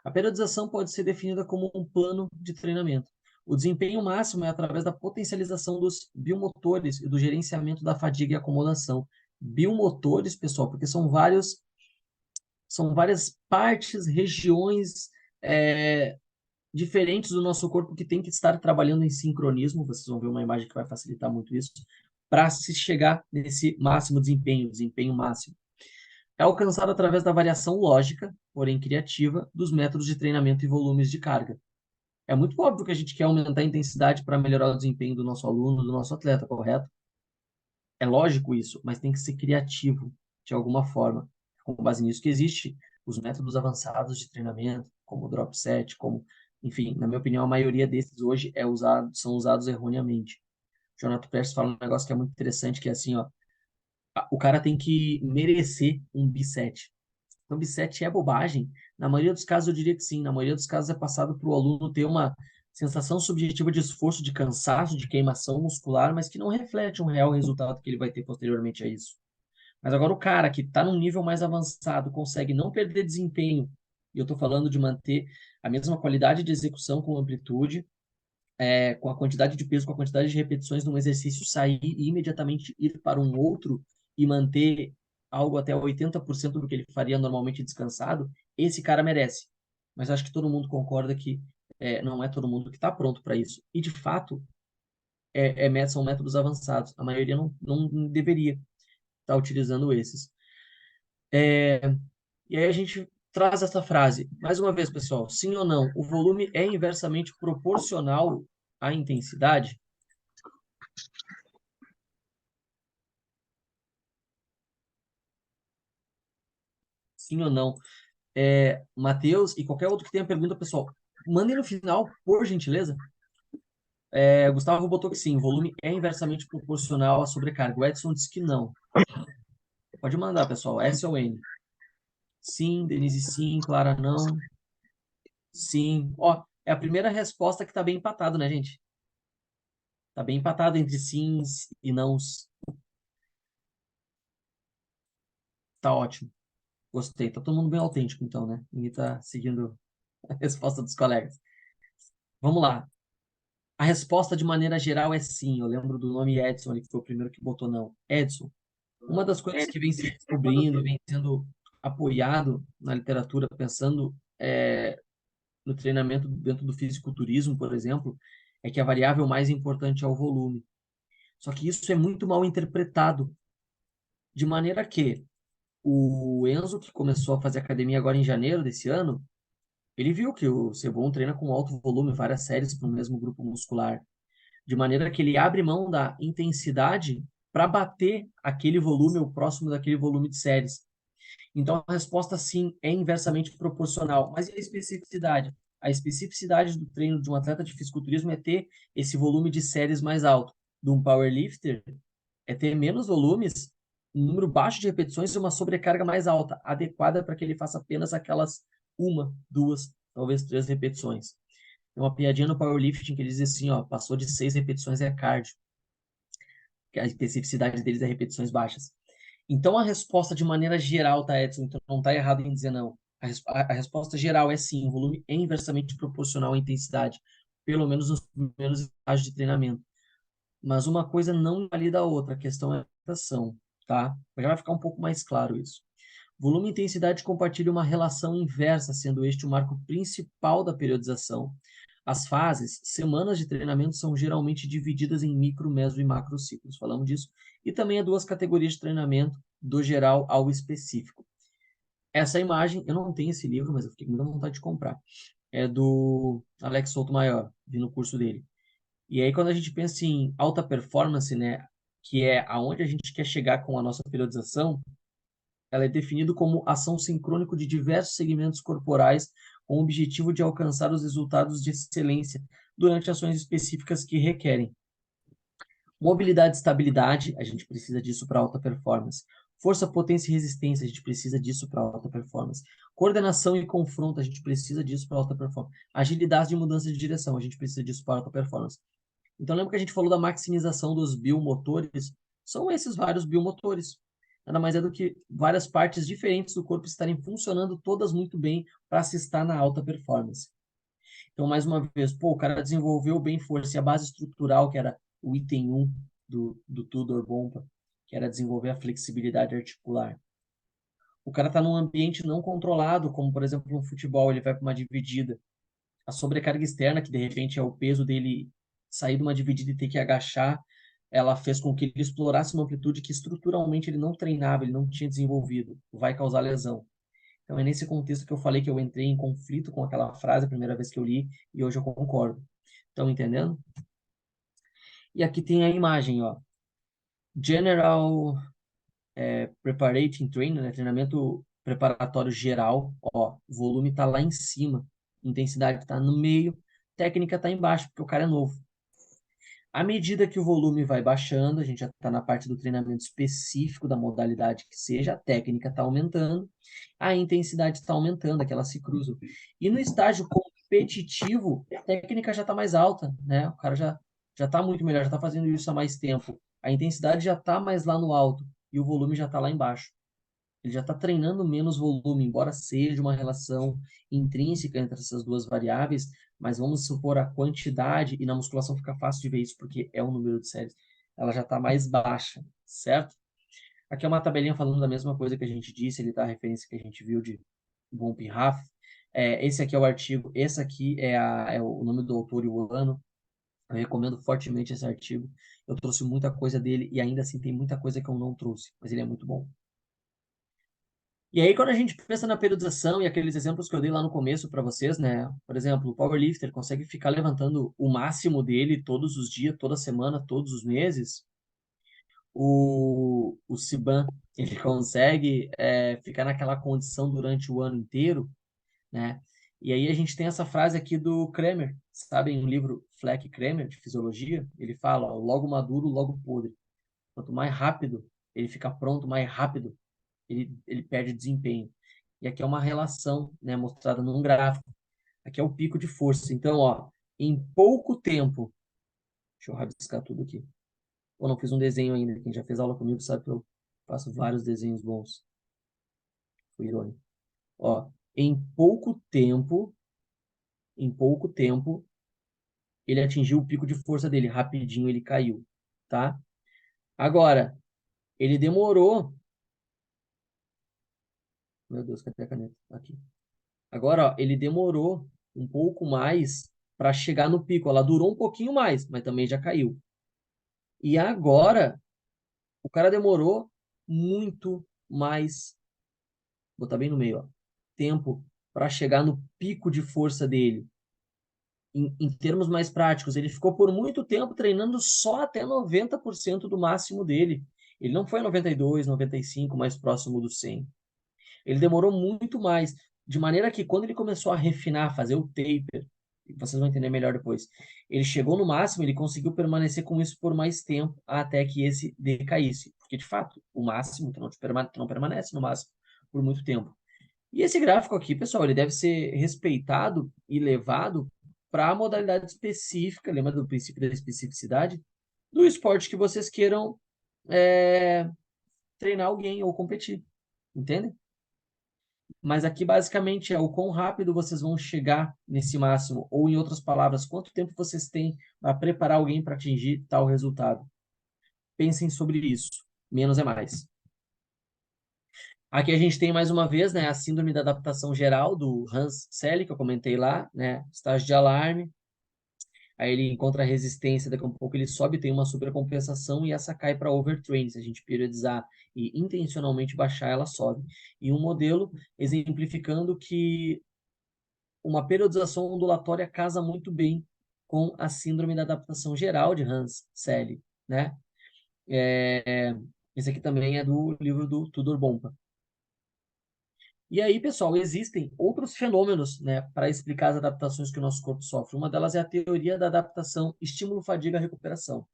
Speaker 2: A periodização pode ser definida como um plano de treinamento. O desempenho máximo é através da potencialização dos biomotores e do gerenciamento da fadiga e acomodação. Biomotores, pessoal, porque são várias partes, regiões diferentes do nosso corpo que tem que estar trabalhando em sincronismo. Vocês vão ver uma imagem que vai facilitar muito isso, para se chegar nesse máximo desempenho, desempenho máximo. É alcançado através da variação lógica, porém criativa, dos métodos de treinamento e volumes de carga. É muito óbvio que a gente quer aumentar a intensidade para melhorar o desempenho do nosso aluno, do nosso atleta, correto? É lógico isso, mas tem que ser criativo de alguma forma. Com base nisso que existe os métodos avançados de treinamento, como o drop set, como, enfim, na minha opinião, a maioria desses hoje são usados erroneamente. O Jonathan Pérez fala um negócio que é muito interessante, que é assim, ó, o cara tem que merecer um B7. Então, B7 é bobagem? Na maioria dos casos, eu diria que sim. Na maioria dos casos, é passado para o aluno ter uma sensação subjetiva de esforço, de cansaço, de queimação muscular, mas que não reflete um real resultado que ele vai ter posteriormente a isso. Mas agora, o cara que está num nível mais avançado, consegue não perder desempenho, e eu estou falando de manter a mesma qualidade de execução com amplitude, com a quantidade de peso, com a quantidade de repetições num exercício, sair e imediatamente ir para um outro e manter algo até 80% do que ele faria normalmente descansado, esse cara merece. Mas acho que todo mundo concorda que não é todo mundo que está pronto para isso. E, de fato, são métodos avançados. A maioria não deveria estar utilizando esses. E aí a gente traz essa frase. Mais uma vez, pessoal, sim ou não? O volume é inversamente proporcional à intensidade? Sim ou não? Matheus e qualquer outro que tenha pergunta, pessoal, mandem no final, por gentileza. Gustavo botou que sim, o volume é inversamente proporcional à sobrecarga. O Edson disse que não. Pode mandar, pessoal, S ou N. Sim, Denise sim, Clara não. Sim. Ó, é a primeira resposta que tá bem empatado, né, gente? Tá bem empatado entre sims e nãos. Tá ótimo. Gostei. Tá todo mundo bem autêntico, então, né? Ninguém tá seguindo a resposta dos colegas. Vamos lá. A resposta, de maneira geral, é sim. Eu lembro do nome Edson, ele que foi o primeiro que botou não. Edson, uma das coisas que vem se descobrindo, vem sendo apoiado na literatura, pensando no treinamento dentro do fisiculturismo, por exemplo, é que a variável mais importante é o volume. Só que isso é muito mal interpretado, de maneira que o Enzo, que começou a fazer academia agora em janeiro desse ano, ele viu que o Sebon treina com alto volume, várias séries para o mesmo grupo muscular, de maneira que ele abre mão da intensidade para bater aquele volume ou próximo daquele volume de séries. Então, a resposta sim é inversamente proporcional. Mas e a especificidade? A especificidade do treino de um atleta de fisiculturismo é ter esse volume de séries mais alto. De um powerlifter é ter menos volumes, um número baixo de repetições e uma sobrecarga mais alta, adequada para que ele faça apenas aquelas uma, duas, talvez três repetições. Tem uma piadinha no powerlifting que ele diz assim, ó, passou de 6 repetições é cardio, que a especificidade deles é repetições baixas. Então a resposta de maneira geral, tá, Edson? Então não tá errado em dizer não. A resposta geral é sim, o volume é inversamente proporcional à intensidade, pelo menos nos primeiros estágios de treinamento. Mas uma coisa não invalida a outra, a questão é a adaptação, tá? Já vai ficar um pouco mais claro isso. Volume e intensidade compartilham uma relação inversa, sendo este o marco principal da periodização. As fases, semanas de treinamento, são geralmente divididas em micro, meso e macro ciclos. Falamos disso. E também há duas categorias de treinamento, do geral ao específico. Essa imagem, eu não tenho esse livro, mas eu fiquei com muita vontade de comprar. É do Alex Souto-Maior, vi no curso dele. E aí, quando a gente pensa em alta performance, né, que é aonde a gente quer chegar com a nossa periodização, ela é definida como ação sincrônica de diversos segmentos corporais com o objetivo de alcançar os resultados de excelência durante ações específicas que requerem mobilidade e estabilidade, a gente precisa disso para alta performance. Força, potência e resistência, a gente precisa disso para alta performance. Coordenação e confronto, a gente precisa disso para alta performance. Agilidade e mudança de direção, a gente precisa disso para alta performance. Então, lembra que a gente falou da maximização dos biomotores? São esses vários biomotores. Nada mais é do que várias partes diferentes do corpo estarem funcionando todas muito bem para se estar na alta performance. Então, mais uma vez, pô, o cara desenvolveu bem força e a base estrutural, que era o item 1 do Tudor Bomba, que era desenvolver a flexibilidade articular. O cara está num ambiente não controlado, como por exemplo no futebol, ele vai para uma dividida. A sobrecarga externa, que de repente é o peso dele sair de uma dividida e ter que agachar, ela fez com que ele explorasse uma amplitude que estruturalmente ele não treinava, ele não tinha desenvolvido. Vai causar lesão. Então é nesse contexto que eu falei que eu entrei em conflito com aquela frase a primeira vez que eu li e hoje eu concordo. Estão entendendo? E aqui tem a imagem, ó. General Preparating Training, né? Treinamento preparatório geral, ó. O volume está lá em cima, intensidade está no meio, técnica está embaixo, porque o cara é novo. À medida que o volume vai baixando, a gente já está na parte do treinamento específico da modalidade que seja, a técnica está aumentando, a intensidade está aumentando, aquela se cruzam. E no estágio competitivo, a técnica já está mais alta, né? O cara já está muito melhor, já está fazendo isso há mais tempo. A intensidade já está mais lá no alto e o volume já está lá embaixo. Ele já está treinando menos volume, embora seja uma relação intrínseca entre essas duas variáveis, mas vamos supor a quantidade, e na musculação fica fácil de ver isso, porque é o número de séries, ela já está mais baixa, certo? Aqui é uma tabelinha falando da mesma coisa que a gente disse, ele tá a referência que a gente viu de Bump e Raff. Esse aqui é o artigo, esse aqui é o nome do autor e o ano. Eu recomendo fortemente esse artigo. Eu trouxe muita coisa dele e ainda assim tem muita coisa que eu não trouxe, mas ele é muito bom. E aí, quando a gente pensa na periodização e aqueles exemplos que eu dei lá no começo para vocês, né? Por exemplo, o powerlifter consegue ficar levantando o máximo dele todos os dias, toda semana, todos os meses. O Siban, ele consegue ficar naquela condição durante o ano inteiro, né? E aí a gente tem essa frase aqui do Kramer, sabem, o livro Fleck Kramer, de fisiologia, ele fala, ó, logo maduro, logo podre. Quanto mais rápido ele fica pronto, mais rápido ele perde desempenho. E aqui é uma relação, né, mostrada num gráfico. Aqui é o pico de força. Então, ó, em pouco tempo, deixa eu rabiscar tudo aqui. Eu não fiz um desenho ainda. Quem já fez aula comigo sabe que eu faço vários desenhos bons. Fui irônico. Ó, em pouco tempo, ele atingiu o pico de força dele. Rapidinho ele caiu, tá? Agora, ele demorou. Meu Deus, cadê a caneta? Aqui. Agora, ó, ele demorou um pouco mais para chegar no pico. Ela durou um pouquinho mais, mas também já caiu. E agora, o cara demorou muito mais, vou botar bem no meio, ó, tempo para chegar no pico de força dele. Em termos mais práticos, ele ficou por muito tempo treinando só até 90% do máximo dele. Ele não foi a 92, 95, mais próximo do 100. Ele demorou muito mais, de maneira que quando ele começou a refinar, fazer o taper, vocês vão entender melhor depois, ele chegou no máximo, ele conseguiu permanecer com isso por mais tempo, até que esse decaísse. Porque, de fato, o máximo, tu não permanece no máximo por muito tempo. E esse gráfico aqui, pessoal, ele deve ser respeitado e levado para a modalidade específica, lembra do princípio da especificidade, do esporte que vocês queiram treinar alguém ou competir. Entendem? Mas aqui basicamente é o quão rápido vocês vão chegar nesse máximo, ou em outras palavras, quanto tempo vocês têm para preparar alguém para atingir tal resultado. Pensem sobre isso. Menos é mais. Aqui a gente tem mais uma vez, né, a síndrome da adaptação geral do Hans Selye, que eu comentei lá, né, estágio de alarme. Aí ele encontra a resistência, daqui a um pouco ele sobe, tem uma supercompensação e essa cai para overtraining. Se a gente periodizar e intencionalmente baixar, ela sobe. E um modelo exemplificando que uma periodização ondulatória casa muito bem com a síndrome da adaptação geral de Hans Selye, né? Esse aqui também é do livro do Tudor Bompa. E aí, pessoal, existem outros fenômenos, né, para explicar as adaptações que o nosso corpo sofre. Uma delas é a teoria da adaptação estímulo-fadiga-recuperação.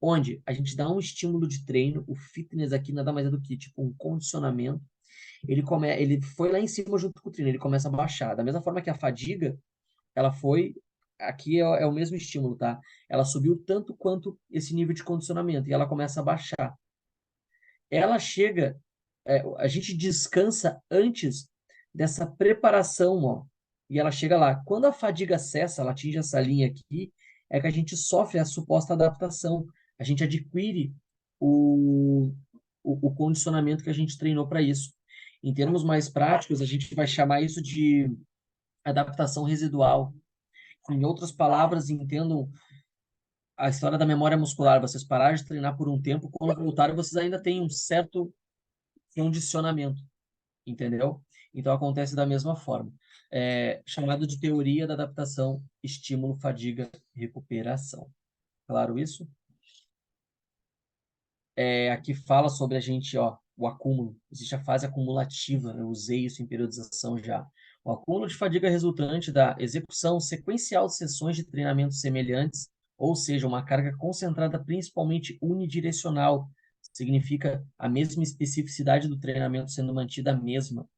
Speaker 2: onde a gente dá um estímulo de treino, o fitness aqui nada mais é do que tipo um condicionamento. Ele foi lá em cima junto com o treino, ele começa a baixar. Da mesma forma que a fadiga, ela foi. Aqui é o mesmo estímulo, tá? Ela subiu tanto quanto esse nível de condicionamento e ela começa a baixar. Ela chega, a gente descansa antes dessa preparação, ó. E ela chega lá. Quando a fadiga cessa, ela atinge essa linha aqui, é que a gente sofre a suposta adaptação. A gente adquire o, o condicionamento que a gente treinou para isso. Em termos mais práticos, a gente vai chamar isso de adaptação residual. Em outras palavras, entendam a história da memória muscular. Vocês pararam de treinar por um tempo, quando voltaram, vocês ainda têm um certo condicionamento, entendeu? Então acontece da mesma forma. Chamado de teoria da adaptação, estímulo, fadiga, recuperação. Claro isso? Aqui fala sobre a gente, ó, o acúmulo. Existe a fase acumulativa, eu usei isso em periodização já. O acúmulo de fadiga resultante da execução sequencial de sessões de treinamento semelhantes, ou seja, uma carga concentrada principalmente unidirecional, significa a mesma especificidade do treinamento sendo mantida a mesma,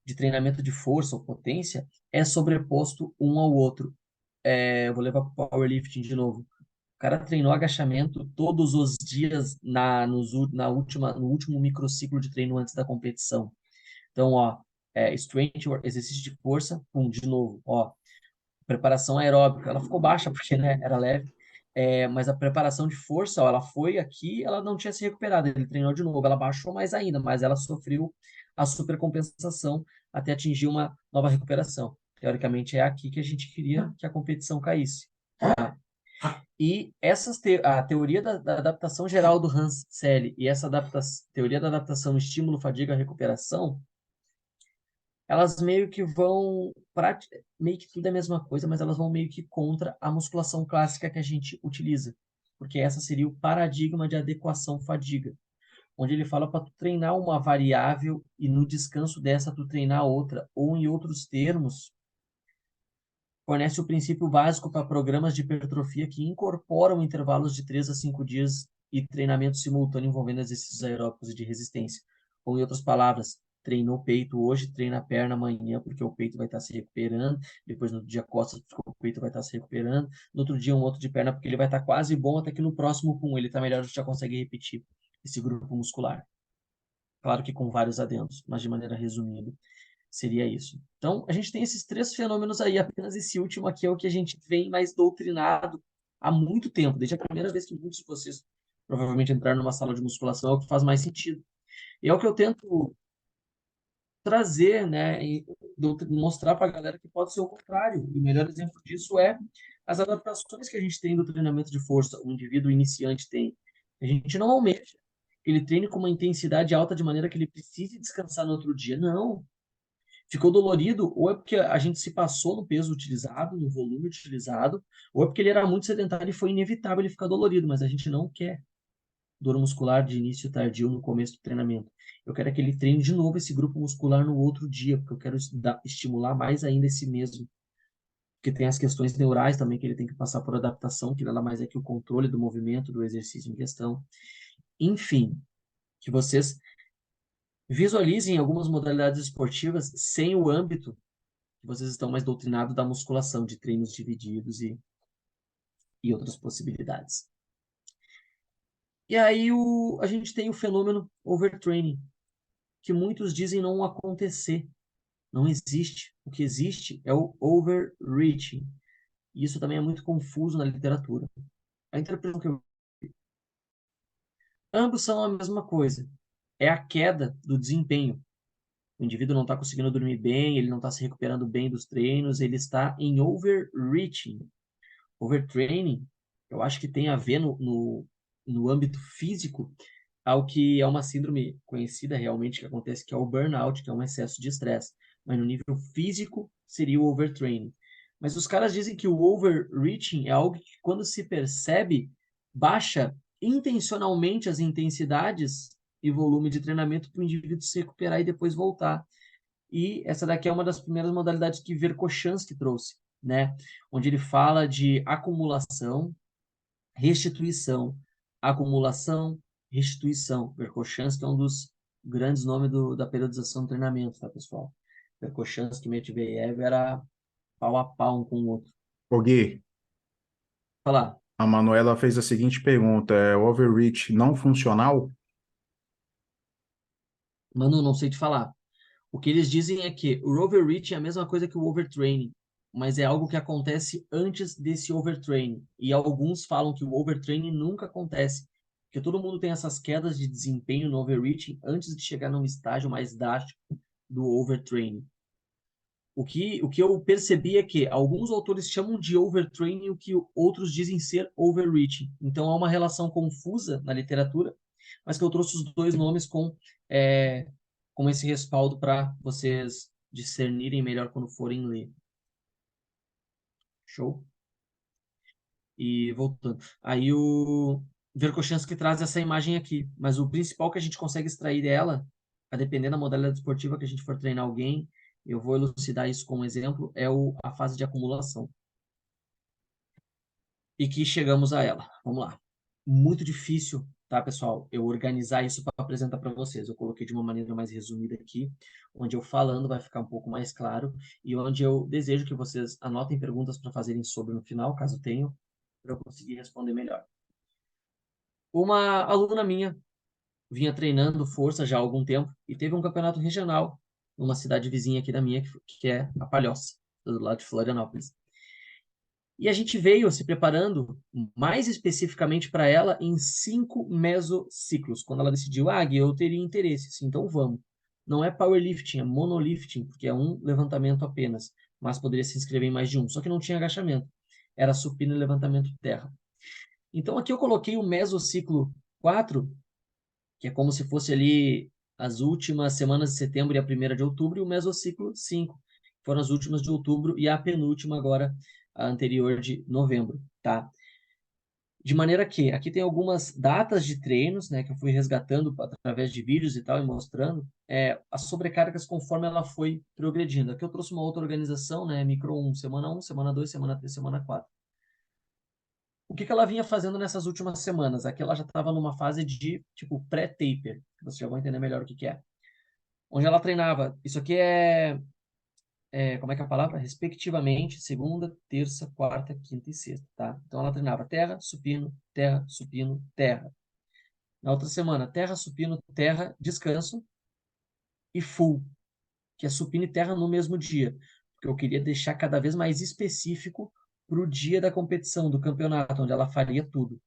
Speaker 2: de treinamento de força ou potência, é sobreposto um ao outro. Eu vou levar para o powerlifting de novo. O cara treinou agachamento todos os dias no último microciclo de treino antes da competição. Então, ó, strength, exercício de força, pum, de novo, ó, preparação aeróbica, ela ficou baixa porque, né, era leve, mas a preparação de força, ó, ela foi aqui, ela não tinha se recuperado, ele treinou de novo, ela baixou mais ainda, mas ela sofreu a supercompensação até atingir uma nova recuperação. Teoricamente, é aqui que a gente queria que a competição caísse. E a teoria da adaptação geral do Hans Selye e essa teoria da adaptação estímulo, fadiga, recuperação, elas meio que vão, meio que tudo é a mesma coisa, mas elas vão meio que contra a musculação clássica que a gente utiliza, porque essa seria o paradigma de adequação fadiga, onde ele fala para tu treinar uma variável e no descanso dessa tu treinar outra, ou em outros termos, fornece o princípio básico para programas de hipertrofia que incorporam intervalos de 3 a 5 dias e treinamento simultâneo envolvendo exercícios aeróbicos e de resistência. Ou, em outras palavras, treinou peito hoje, treina perna amanhã, porque o peito vai estar se recuperando, depois no dia costas, porque o peito vai estar se recuperando, no outro dia um outro de perna, porque ele vai estar quase bom, até que no próximo, pum, ele está melhor, já consegue repetir esse grupo muscular. Claro que com vários adendos, mas de maneira resumida seria isso. Então, a gente tem esses três fenômenos aí, apenas esse último aqui é o que a gente vem mais doutrinado há muito tempo, desde a primeira vez que muitos de vocês provavelmente entraram numa sala de musculação, é o que faz mais sentido. E é o que eu tento trazer, né, e mostrar para a galera que pode ser o contrário. E o melhor exemplo disso é as adaptações que a gente tem do treinamento de força, o indivíduo iniciante tem. A gente não almeja que ele treine com uma intensidade alta de maneira que ele precise descansar no outro dia. Não, ficou dolorido, ou é porque a gente se passou no peso utilizado, no volume utilizado, ou é porque ele era muito sedentário e foi inevitável ele ficar dolorido, mas a gente não quer dor muscular de início tardio no começo do treinamento. Eu quero que ele treine de novo esse grupo muscular no outro dia, porque eu quero estimular mais ainda esse mesmo. Porque tem as questões neurais também que ele tem que passar por adaptação, que nada mais é que o controle do movimento do exercício em questão. Enfim, que vocês visualizem algumas modalidades esportivas sem o âmbito que vocês estão mais doutrinados da musculação, de treinos divididos e outras possibilidades. E aí a gente tem o fenômeno overtraining, que muitos dizem não acontecer, não existe. O que existe é o overreaching. E isso também é muito confuso na literatura. A interpretação que eu... Ambos são a mesma coisa. É a queda do desempenho. O indivíduo não está conseguindo dormir bem, ele não está se recuperando bem dos treinos, ele está em overreaching. Overtraining, eu acho que tem a ver no âmbito físico ao que é uma síndrome conhecida realmente que acontece, que é o burnout, que é um excesso de estresse. Mas no nível físico seria o overtraining. Mas os caras dizem que o overreaching é algo que, quando se percebe, baixa intencionalmente as intensidades e volume de treinamento para o indivíduo se recuperar e depois voltar. E essa daqui é uma das primeiras modalidades que Verkhoshansky trouxe, né? Onde ele fala de acumulação, restituição, acumulação, restituição. Verkhoshansky é um dos grandes nomes da periodização do treinamento, tá, pessoal? Verkhoshansky e Medvedev era pau a pau um com o outro.
Speaker 1: Ô Gui,
Speaker 2: Falar,
Speaker 1: a Manuela fez a seguinte pergunta: é o overreach não funcional?
Speaker 2: Manu, não sei te falar. O que eles dizem é que o overreaching é a mesma coisa que o overtraining, mas é algo que acontece antes desse overtraining. E alguns falam que o overtraining nunca acontece, porque todo mundo tem essas quedas de desempenho no overreaching antes de chegar num estágio mais drástico do overtraining. O que eu percebi é que alguns autores chamam de overtraining o que outros dizem ser overreaching. Então há uma relação confusa na literatura, mas que eu trouxe os dois nomes é, com esse respaldo para vocês discernirem melhor quando forem ler. Show? E voltando. Aí o Verkhoshansky traz essa imagem aqui, mas o principal que a gente consegue extrair dela, a depender da modalidade esportiva que a gente for treinar alguém, eu vou elucidar isso como exemplo, é a fase de acumulação. E que chegamos a ela. Vamos lá. Muito difícil, tá, pessoal? Eu organizar isso para apresentar para vocês. Eu coloquei de uma maneira mais resumida aqui, onde eu falando vai ficar um pouco mais claro e onde eu desejo que vocês anotem perguntas para fazerem sobre no final, caso tenham, para eu conseguir responder melhor. Uma aluna minha vinha treinando força já há algum tempo e teve um campeonato regional numa cidade vizinha aqui da minha, que é a Palhoça, do lado de Florianópolis. E a gente veio se preparando mais especificamente para ela em 5 mesociclos. Quando ela decidiu, Gui, eu teria interesse, sim, então vamos. Não é powerlifting, é monolifting, porque é um levantamento apenas, mas poderia se inscrever em mais de um. Só que não tinha agachamento, era supino e levantamento de terra. Então aqui eu coloquei o mesociclo 4, que é como se fosse ali as últimas semanas de setembro e a primeira de outubro, e o mesociclo 5, que foram as últimas de outubro e a penúltima agora, a anterior de novembro, tá? De maneira que aqui tem algumas datas de treinos, né, que eu fui resgatando através de vídeos e tal e mostrando as sobrecargas conforme ela foi progredindo. Aqui eu trouxe uma outra organização, né, micro 1, semana 2, semana 3, semana 4. O que que ela vinha fazendo nessas últimas semanas? Aqui ela já estava numa fase de, tipo, pré-taper. Vocês já vão entender melhor o que que é. Onde ela treinava. Isso aqui como é que é a palavra? Respectivamente, segunda, terça, quarta, quinta e sexta, tá? Então ela treinava terra, supino, terra, supino, terra. Na outra semana, terra, supino, terra, descanso e full, que é supino e terra no mesmo dia. Porque eu queria deixar cada vez mais específico para o dia da competição, do campeonato, onde ela faria tudo.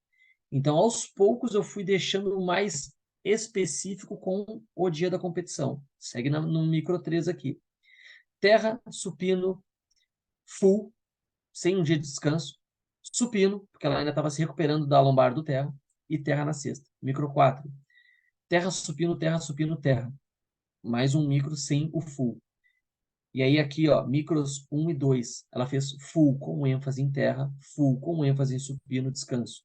Speaker 2: Então, aos poucos, eu fui deixando mais específico com o dia da competição. Segue no micro 3 aqui. Terra, supino, full, sem um dia de descanso. Supino, porque ela ainda estava se recuperando da lombar do terra. E terra na sexta. Micro 4. Terra, supino, terra, supino, terra. Mais um micro sem o full. E aí aqui, ó, micros 1 e 2. Ela fez full com ênfase em terra, full com ênfase em supino, descanso.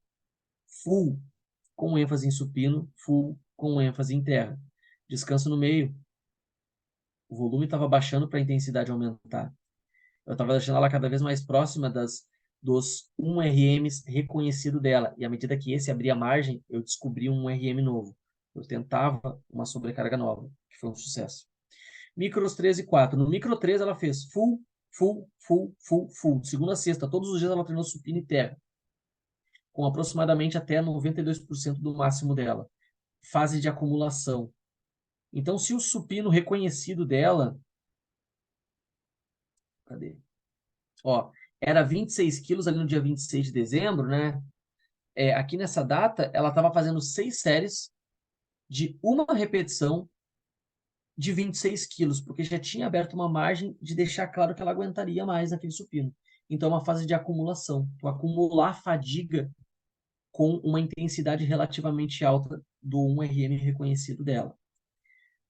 Speaker 2: Full com ênfase em supino, full com ênfase em terra. Descanso no meio. O volume estava baixando para a intensidade aumentar. Eu estava deixando ela cada vez mais próxima dos 1RMs reconhecido dela. E à medida que esse abria margem, eu descobri um RM novo. Eu tentava uma sobrecarga nova, que foi um sucesso. Micros 3 e 4. No micro 3 ela fez full, full, full, full, full. Segunda a sexta, todos os dias ela treinou supino e terra, com aproximadamente até 92% do máximo dela. Fase de acumulação. Então, se o supino reconhecido dela, cadê? Ó, era 26 quilos ali no dia 26 de dezembro, né? Aqui nessa data, ela estava fazendo 6 séries de uma repetição de 26 quilos, porque já tinha aberto uma margem de deixar claro que ela aguentaria mais naquele supino. Então, é uma fase de acumulação. Tu acumular fadiga com uma intensidade relativamente alta do 1RM reconhecido dela.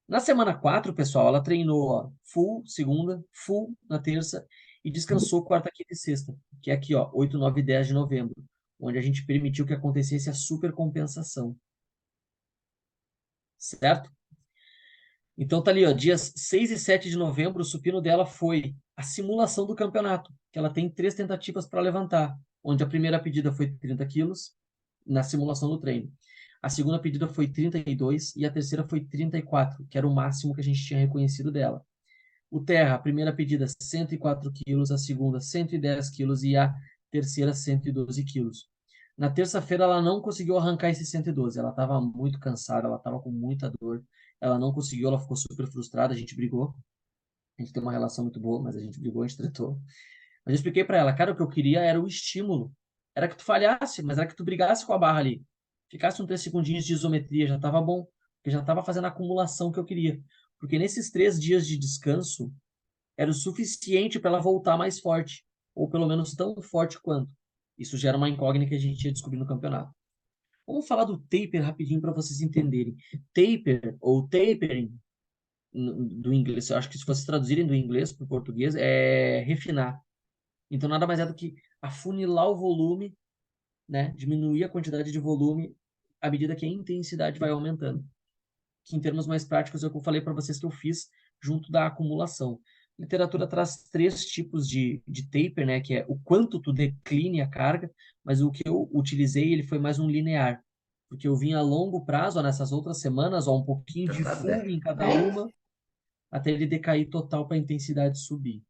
Speaker 2: Na semana 4, pessoal, ela treinou ó, full segunda, full na terça e descansou quarta, quinta e sexta, que é aqui, ó, 8, 9 e 10 de novembro, onde a gente permitiu que acontecesse a supercompensação. Certo? Então tá ali, ó, dias 6 e 7 de novembro, o supino dela foi a simulação do campeonato, que ela tem 3 tentativas para levantar, onde a primeira pedida foi 30 quilos, na simulação do treino. A segunda pedida foi 32 e a terceira foi 34, que era o máximo que a gente tinha reconhecido dela. O terra, a primeira pedida 104 quilos, a segunda 110 quilos e a terceira 112 quilos. Na terça-feira ela não conseguiu arrancar esse 112, ela estava muito cansada, ela estava com muita dor, ela não conseguiu, ela ficou super frustrada, a gente brigou, a gente tem uma relação muito boa, mas a gente brigou, a gente tretou. Mas eu expliquei para ela, cara, o que eu queria era o estímulo, era que tu falhasse, mas era que tu brigasse com a barra ali, ficasse uns 3 segundinhos de isometria, já estava bom, porque já estava fazendo a acumulação que eu queria. Porque nesses 3 dias de descanso, era o suficiente para ela voltar mais forte, ou pelo menos tão forte quanto. Isso gera uma incógnita que a gente ia descobrir no campeonato. Vamos falar do taper rapidinho para vocês entenderem. Taper ou tapering do inglês, eu acho que se vocês traduzirem do inglês para o português, é refinar. Então nada mais é do que afunilar o volume, né? Diminuir a quantidade de volume à medida que a intensidade vai aumentando. Que em termos mais práticos é o que eu falei para vocês que eu fiz junto da acumulação. A literatura traz 3 tipos de taper, né? Que é o quanto tu decline a carga, mas o que eu utilizei ele foi mais um linear, porque eu vim a longo prazo, ó, nessas outras semanas, ó, um pouquinho de full em cada uma, até ele decair total para a intensidade subir.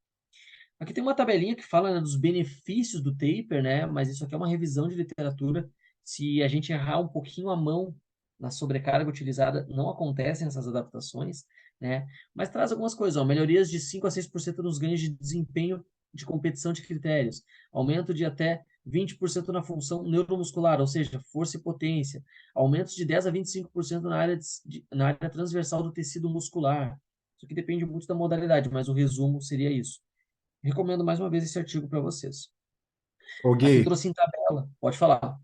Speaker 2: Aqui tem uma tabelinha que fala, né, dos benefícios do taper, né? Mas isso aqui é uma revisão de literatura. Se a gente errar um pouquinho a mão na sobrecarga utilizada, não acontecem essas adaptações, né? Mas traz algumas coisas, ó, melhorias de 5 a 6% nos ganhos de desempenho de competição de critérios, aumento de até 20% na função neuromuscular, ou seja, força e potência, aumentos de 10 a 25% na área transversal do tecido muscular. Isso aqui depende muito da modalidade, mas o resumo seria isso. Recomendo mais uma vez esse artigo para vocês.
Speaker 1: Ô
Speaker 2: Aqui eu
Speaker 1: Gui,
Speaker 2: trouxe em tabela. Pode falar.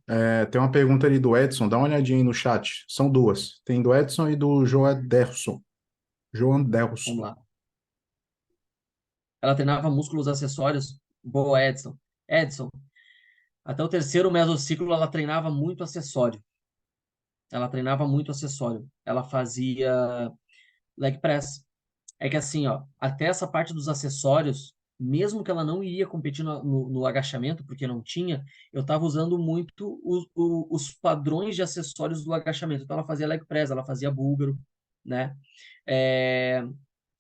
Speaker 1: tem uma pergunta ali do Edson, dá uma olhadinha aí no chat. São duas. Tem do Edson e do Joaderson.
Speaker 2: Vamos
Speaker 1: Joanderson.
Speaker 2: lá. Ela treinava músculos acessórios. Boa, Edson. Edson, até o terceiro mesociclo ela treinava muito acessório. Ela treinava muito acessório. Ela fazia leg press. É que assim, ó, até essa parte dos acessórios, mesmo que ela não iria competir no agachamento, porque não tinha, eu estava usando muito os padrões de acessórios do agachamento. Então ela fazia leg press, ela fazia búlgaro, né? É,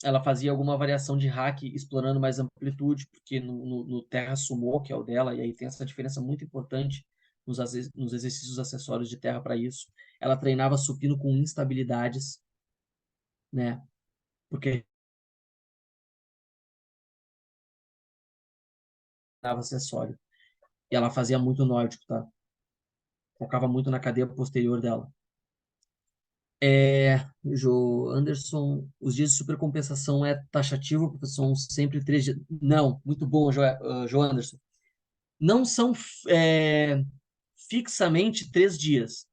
Speaker 2: ela fazia alguma variação de hack explorando mais amplitude, porque no terra sumo, que é o dela, e aí tem essa diferença muito importante nos exercícios acessórios de terra para isso. Ela treinava supino com instabilidades, né? Porque treinava acessório. E ela fazia muito nórdico, tá? Focava muito na cadeia posterior dela. Jo Anderson, os dias de supercompensação é taxativo, porque são sempre 3 dias. Não, muito bom, Jo Anderson. Não são fixamente 3 dias.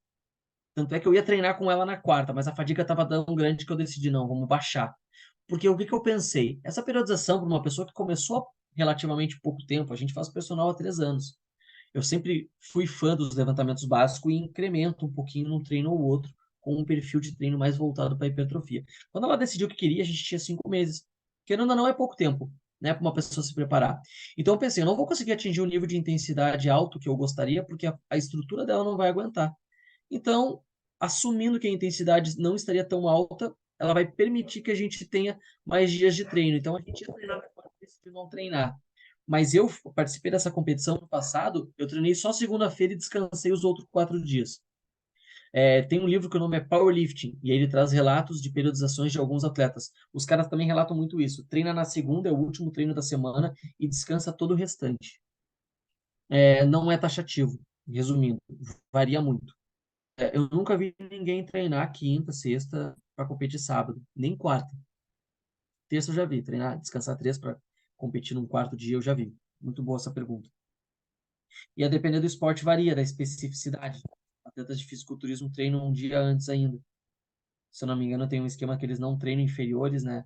Speaker 2: Tanto é que eu ia treinar com ela na quarta, mas a fadiga estava tão grande que eu decidi, não, vamos baixar. Porque o que que eu pensei? Essa periodização para uma pessoa que começou há relativamente pouco tempo, a gente faz personal há 3 anos. Eu sempre fui fã dos levantamentos básicos e incremento um pouquinho num treino ou outro, com um perfil de treino mais voltado para hipertrofia. Quando ela decidiu que queria, a gente tinha 5 meses. Querendo ou não, é pouco tempo, né, para uma pessoa se preparar. Então eu pensei, eu não vou conseguir atingir o nível de intensidade alto que eu gostaria, porque a estrutura dela não vai aguentar. Então, assumindo que a intensidade não estaria tão alta, ela vai permitir que a gente tenha mais dias de treino. Então, a gente ia treinar, decidiu não treinar. Mas eu participei dessa competição no passado, eu treinei só segunda-feira e descansei os outros 4 dias. Tem um livro que o nome é Powerlifting, e aí ele traz relatos de periodizações de alguns atletas. Os caras também relatam muito isso. Treina na segunda, é o último treino da semana, e descansa todo o restante. Não é taxativo, resumindo, varia muito. Eu nunca vi ninguém treinar quinta, sexta para competir sábado, nem quarta. Terça eu já vi, treinar, descansar 3 para competir num quarto dia eu já vi. Muito boa essa pergunta. E a depender do esporte varia, da especificidade. Atletas de fisiculturismo treinam um dia antes ainda. Se eu não me engano, tem um esquema que eles não treinam inferiores, né?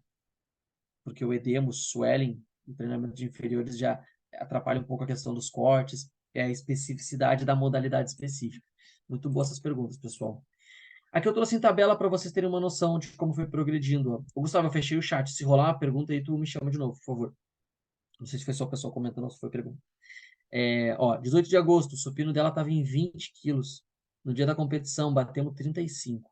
Speaker 2: Porque o edema, o swelling, o treinamento de inferiores já atrapalha um pouco a questão dos cortes, é a especificidade da modalidade específica. Muito boas essas perguntas, pessoal. Aqui eu trouxe em tabela para vocês terem uma noção de como foi progredindo. Ó. O Gustavo, eu fechei o chat. Se rolar uma pergunta aí, tu me chama de novo, por favor. Não sei se foi só o pessoal comentando ou se foi pergunta. 18 de agosto, o supino dela estava em 20 quilos. No dia da competição, batemos 35.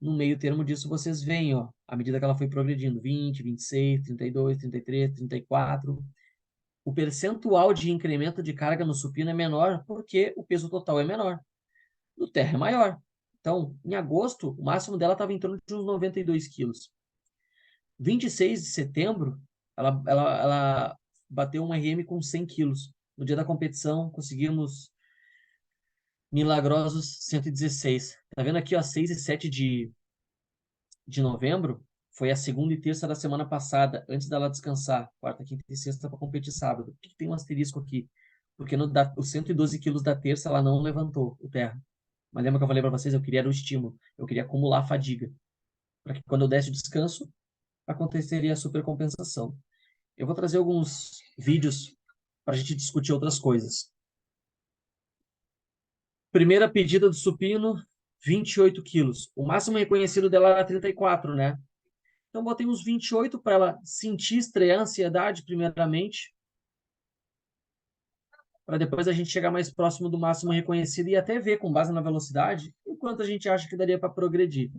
Speaker 2: No meio termo disso, vocês veem, ó, à medida que ela foi progredindo, 20, 26, 32, 33, 34. O percentual de incremento de carga no supino é menor porque o peso total é menor. No terra é maior. Então, em agosto, o máximo dela estava em torno de uns 92 quilos. 26 de setembro, ela bateu um RM com 100 quilos. No dia da competição, conseguimos milagrosos 116. Tá vendo aqui, ó, 6 e 7 de novembro? Foi a segunda e terça da semana passada, antes dela descansar. Quarta, quinta e sexta para competir sábado. Por que tem um asterisco aqui? Porque os 112 quilos da terça ela não levantou o terra. Mas lembra que eu falei para vocês? Eu queria era o estímulo. Eu queria acumular fadiga. Para que quando eu desse o descanso, aconteceria a supercompensação. Eu vou trazer alguns vídeos para a gente discutir outras coisas. Primeira pedida do supino, 28 quilos. O máximo reconhecido dela era 34, né? Então, botei uns 28 para ela sentir, estrear a ansiedade, primeiramente, para depois a gente chegar mais próximo do máximo reconhecido e até ver, com base na velocidade, o quanto a gente acha que daria para progredir.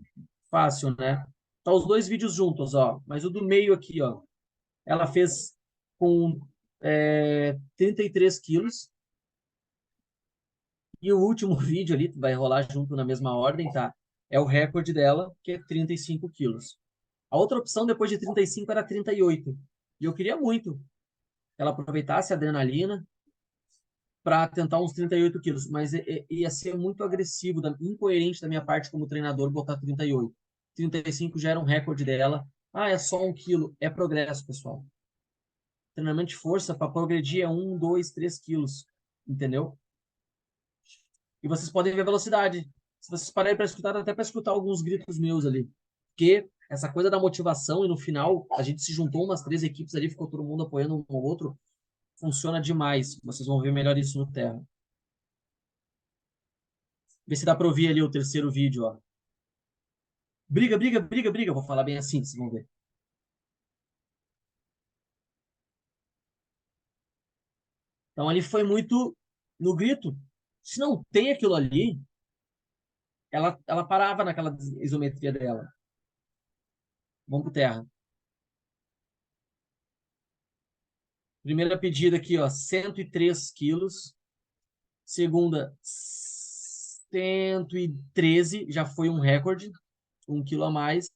Speaker 2: Fácil, né? Tá os dois vídeos juntos, ó. Mas o do meio aqui, ó, ela fez com 33 quilos. E o último vídeo ali, vai rolar junto na mesma ordem, tá? É o recorde dela, que é 35 quilos. A outra opção, depois de 35, era 38. E eu queria muito que ela aproveitasse a adrenalina para tentar uns 38 quilos, mas ia ser muito agressivo, incoerente da minha parte como treinador botar 38. 35 já era um recorde dela. Ah, é só 1 quilo. É progresso, pessoal. Treinamento de força para progredir é 1, 2, 3 quilos. Entendeu? E vocês podem ver a velocidade. Se vocês pararem para escutar, dá até para escutar alguns gritos meus ali. Porque essa coisa da motivação e no final a gente se juntou umas 3 equipes ali, ficou todo mundo apoiando um ao outro. Funciona demais. Vocês vão ver melhor isso no Terra. Vê se dá para ouvir ali o terceiro vídeo, ó. Briga, briga, briga, briga. Vou falar bem assim, vocês vão ver. Então ali foi muito no grito. Se não tem aquilo ali, ela parava naquela isometria dela. Vamos pro Terra. Primeira pedida aqui, ó, 103 quilos. Segunda, 113, já foi um recorde, 1 quilo a mais.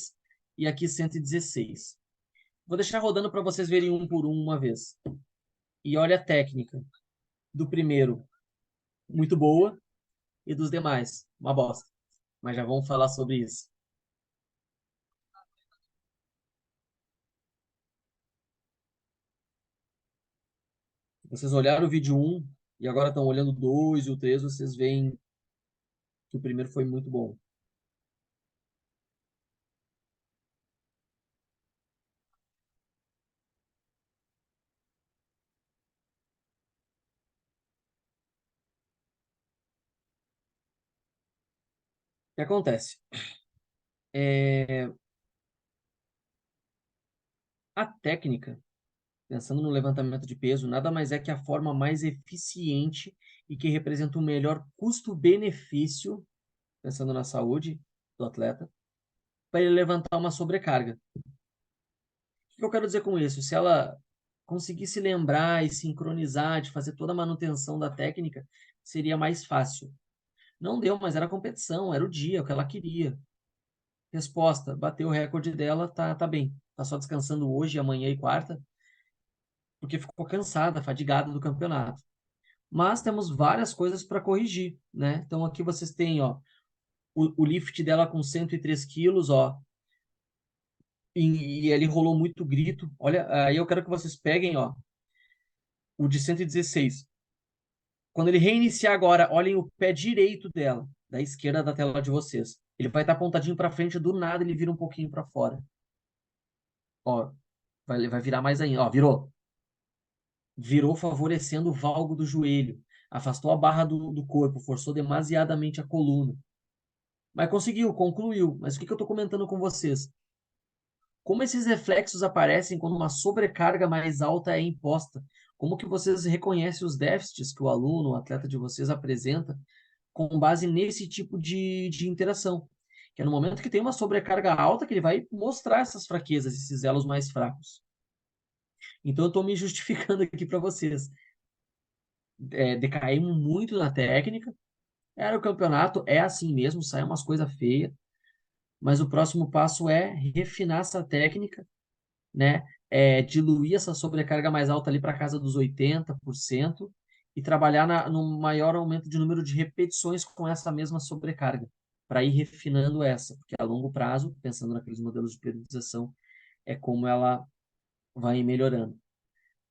Speaker 2: E aqui 116. Vou deixar rodando para vocês verem um por um uma vez. E olha a técnica do primeiro, muito boa, e dos demais, uma bosta. Mas já vamos falar sobre isso. Vocês olharam o vídeo um e agora estão olhando o 2 e o 3, vocês veem que o primeiro foi muito bom. O que acontece? A técnica, pensando no levantamento de peso, nada mais é que a forma mais eficiente e que representa o melhor custo-benefício, pensando na saúde do atleta, para ele levantar uma sobrecarga. O que eu quero dizer com isso? Se ela conseguisse lembrar e sincronizar, de fazer toda a manutenção da técnica, seria mais fácil. Não deu, mas era competição, era o dia, o que ela queria. Resposta: bateu o recorde dela, tá bem. Tá só descansando hoje, amanhã e quarta, porque ficou cansada, fadigada do campeonato. Mas temos várias coisas para corrigir, né? Então aqui vocês têm, ó, o lift dela com 103 quilos, ó, e ele rolou muito grito. Olha, aí eu quero que vocês peguem, ó, o de 116. Quando ele reiniciar agora, olhem o pé direito dela, da esquerda da tela de vocês. Ele vai estar apontadinho para frente, do nada ele vira um pouquinho para fora. Ó, vai virar mais ainda. Ó, virou. Virou favorecendo o valgo do joelho. Afastou a barra do corpo, forçou demasiadamente a coluna. Mas conseguiu, concluiu. Mas o que eu estou comentando com vocês? Como esses reflexos aparecem quando uma sobrecarga mais alta é imposta? Como que vocês reconhecem os déficits que o aluno, o atleta de vocês apresenta com base nesse tipo de interação. Que é no momento que tem uma sobrecarga alta que ele vai mostrar essas fraquezas, esses elos mais fracos. Então eu estou me justificando aqui para vocês. Decaímos muito na técnica. Era o campeonato, é assim mesmo, sai umas coisas feias. Mas o próximo passo é refinar essa técnica, né? Diluir essa sobrecarga mais alta ali para casa dos 80% e trabalhar no maior aumento de número de repetições com essa mesma sobrecarga, para ir refinando essa, porque a longo prazo, pensando naqueles modelos de periodização, é como ela vai melhorando.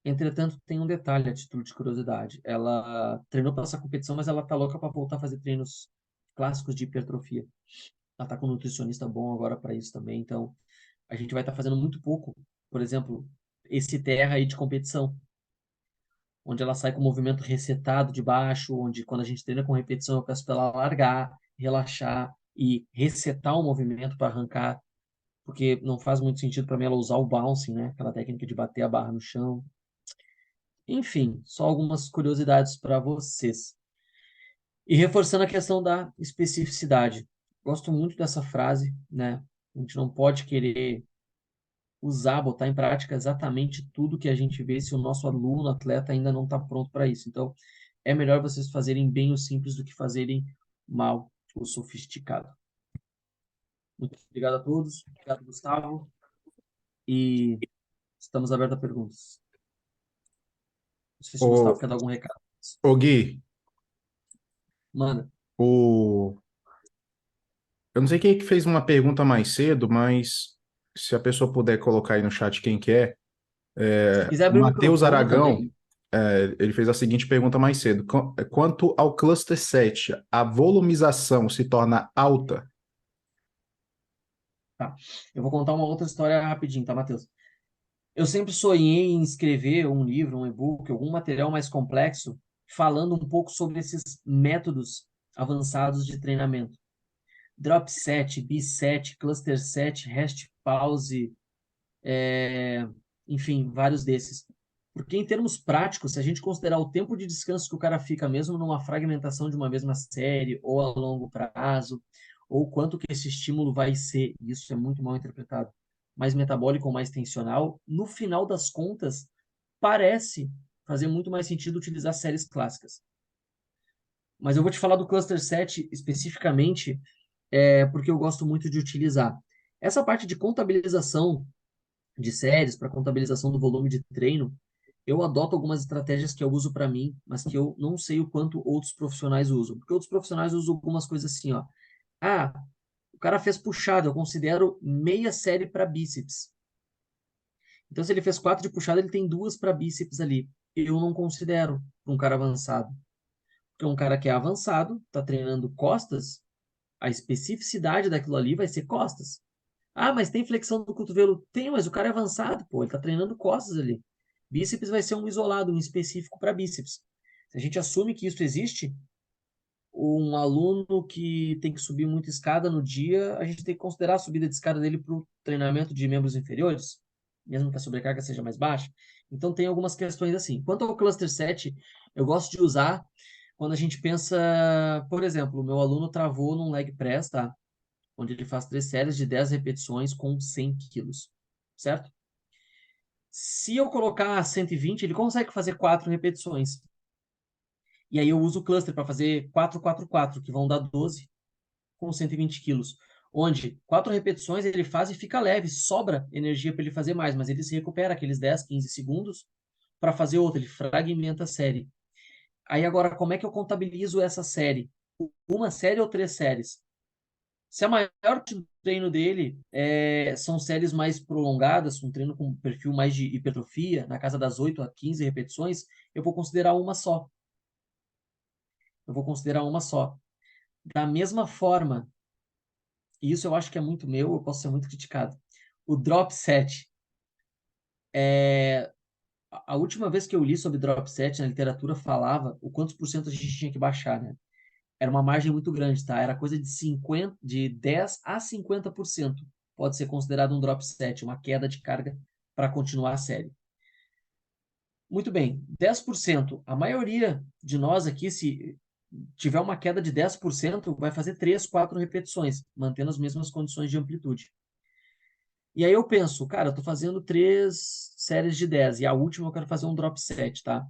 Speaker 2: Entretanto, tem um detalhe, a título de curiosidade. Ela treinou para essa competição, mas ela tá louca para voltar a fazer treinos clássicos de hipertrofia. Ela tá com um nutricionista bom agora para isso também, então a gente vai estar fazendo muito pouco. Por exemplo, esse terra aí de competição, onde ela sai com o movimento resetado de baixo, onde quando a gente treina com repetição, eu peço para ela largar, relaxar e resetar o movimento para arrancar, porque não faz muito sentido para mim ela usar o bouncing, né? Aquela técnica de bater a barra no chão. Enfim, só algumas curiosidades para vocês. E reforçando a questão da especificidade. Gosto muito dessa frase, né? A gente não pode querer usar, botar em prática exatamente tudo que a gente vê se o nosso aluno, atleta, ainda não está pronto para isso. Então, é melhor vocês fazerem bem o simples do que fazerem mal o sofisticado. Muito obrigado a todos. Obrigado, Gustavo. E estamos abertos a perguntas. Não sei se o Gustavo
Speaker 1: Ô,
Speaker 2: quer dar algum recado.
Speaker 1: ô Gui,
Speaker 2: Manda.
Speaker 1: o... eu não sei quem é que fez uma pergunta mais cedo, mas se a pessoa puder colocar aí no chat quem que é,
Speaker 2: Se quiser
Speaker 1: o
Speaker 2: abrir o
Speaker 1: Matheus
Speaker 2: microfone
Speaker 1: Aragão,
Speaker 2: também,
Speaker 1: ele fez a seguinte pergunta mais cedo. Quanto ao cluster 7, a volumização se torna alta?
Speaker 2: tá. Eu vou contar uma outra história rapidinho, tá, Matheus? Eu sempre sonhei em escrever um livro, um e-book, algum material mais complexo, falando um pouco sobre esses métodos avançados de treinamento. Drop set, B7, cluster set, rest pause, enfim, vários desses. Porque em termos práticos, se a gente considerar o tempo de descanso que o cara fica mesmo numa fragmentação de uma mesma série, ou a longo prazo, ou quanto que esse estímulo vai ser, isso é muito mal interpretado, mais metabólico ou mais tensional, no final das contas, parece fazer muito mais sentido utilizar séries clássicas. Mas eu vou te falar do cluster set especificamente, porque eu gosto muito de utilizar. Essa parte de contabilização de séries, para contabilização do volume de treino, eu adoto algumas estratégias que eu uso para mim, mas que eu não sei o quanto outros profissionais usam. Porque outros profissionais usam algumas coisas assim, ó. Ah, o cara fez puxada, eu considero meia série para bíceps. Então, se ele fez 4 de puxada, ele tem 2 para bíceps ali. Eu não considero para um cara avançado. Porque um cara que é avançado, está treinando costas, a especificidade daquilo ali vai ser costas. Ah, mas tem flexão do cotovelo? Tem, mas o cara é avançado, pô, ele tá treinando costas ali. Bíceps vai ser um isolado, um específico para bíceps. Se a gente assume que isso existe, um aluno que tem que subir muita escada no dia, a gente tem que considerar a subida de escada dele para o treinamento de membros inferiores, mesmo que a sobrecarga seja mais baixa. Então tem algumas questões assim. Quanto ao cluster 7, eu gosto de usar quando a gente pensa, por exemplo, o meu aluno travou num leg press, tá? Onde ele faz 3 séries de 10 repetições com 100 quilos, certo? Se eu colocar 120, ele consegue fazer 4 repetições. E aí eu uso o cluster para fazer 4, 4, 4, que vão dar 12 com 120 quilos. Onde 4 repetições ele faz e fica leve, sobra energia para ele fazer mais, mas ele se recupera aqueles 10, 15 segundos para fazer outra, ele fragmenta a série. Aí agora, como é que eu contabilizo essa série? Uma série ou 3 séries? Se a maior parte do treino dele são séries mais prolongadas, um treino com perfil mais de hipertrofia, na casa das 8 a 15 repetições, eu vou considerar uma só. Eu vou considerar uma só. Da mesma forma, e isso eu acho que é muito meu, eu posso ser muito criticado. O drop set. A última vez que eu li sobre drop set na literatura falava o quantos por cento a gente tinha que baixar, né? Era uma margem muito grande, tá? Era coisa de 10 a 50% pode ser considerado um drop set, uma queda de carga para continuar a série. Muito bem, 10%. A maioria de nós aqui, se tiver uma queda de 10%, vai fazer 3, 4 repetições, mantendo as mesmas condições de amplitude. E aí eu penso, cara, eu tô fazendo 3 séries de 10 e a última eu quero fazer um drop set, tá?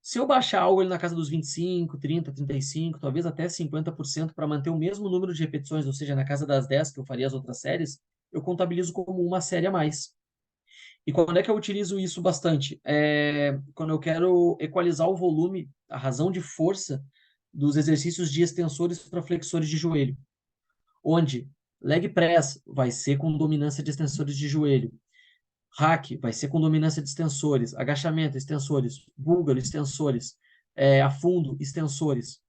Speaker 2: Se eu baixar algo ali na casa dos 25, 30, 35, talvez até 50% para manter o mesmo número de repetições, ou seja, na casa das 10 que eu faria as outras séries, eu contabilizo como uma série a mais. E quando é que eu utilizo isso bastante? Quando eu quero equalizar o volume, a razão de força dos exercícios de extensores para flexores de joelho. Onde leg press vai ser com dominância de extensores de joelho. Hack vai ser com dominância de extensores. Agachamento, extensores. Búlgaro, extensores. Afundo, extensores.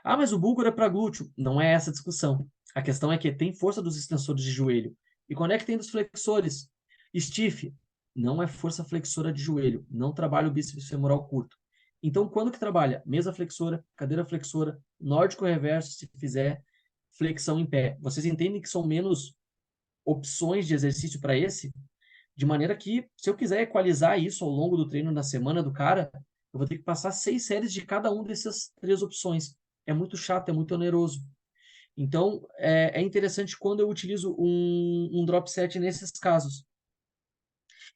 Speaker 2: Ah, mas o búlgaro é para glúteo. Não é essa a discussão. A questão é que tem força dos extensores de joelho. E quando é que tem dos flexores? Stiff não é força flexora de joelho. Não trabalha o bíceps femoral curto. Então, quando que trabalha? Mesa flexora, cadeira flexora, nórdico reverso, se fizer flexão em pé. Vocês entendem que são menos opções de exercício para esse? De maneira que, se eu quiser equalizar isso ao longo do treino na semana do cara, eu vou ter que passar 6 séries de cada uma dessas 3 opções. É muito chato, é muito oneroso. Então, é interessante quando eu utilizo um drop set nesses casos.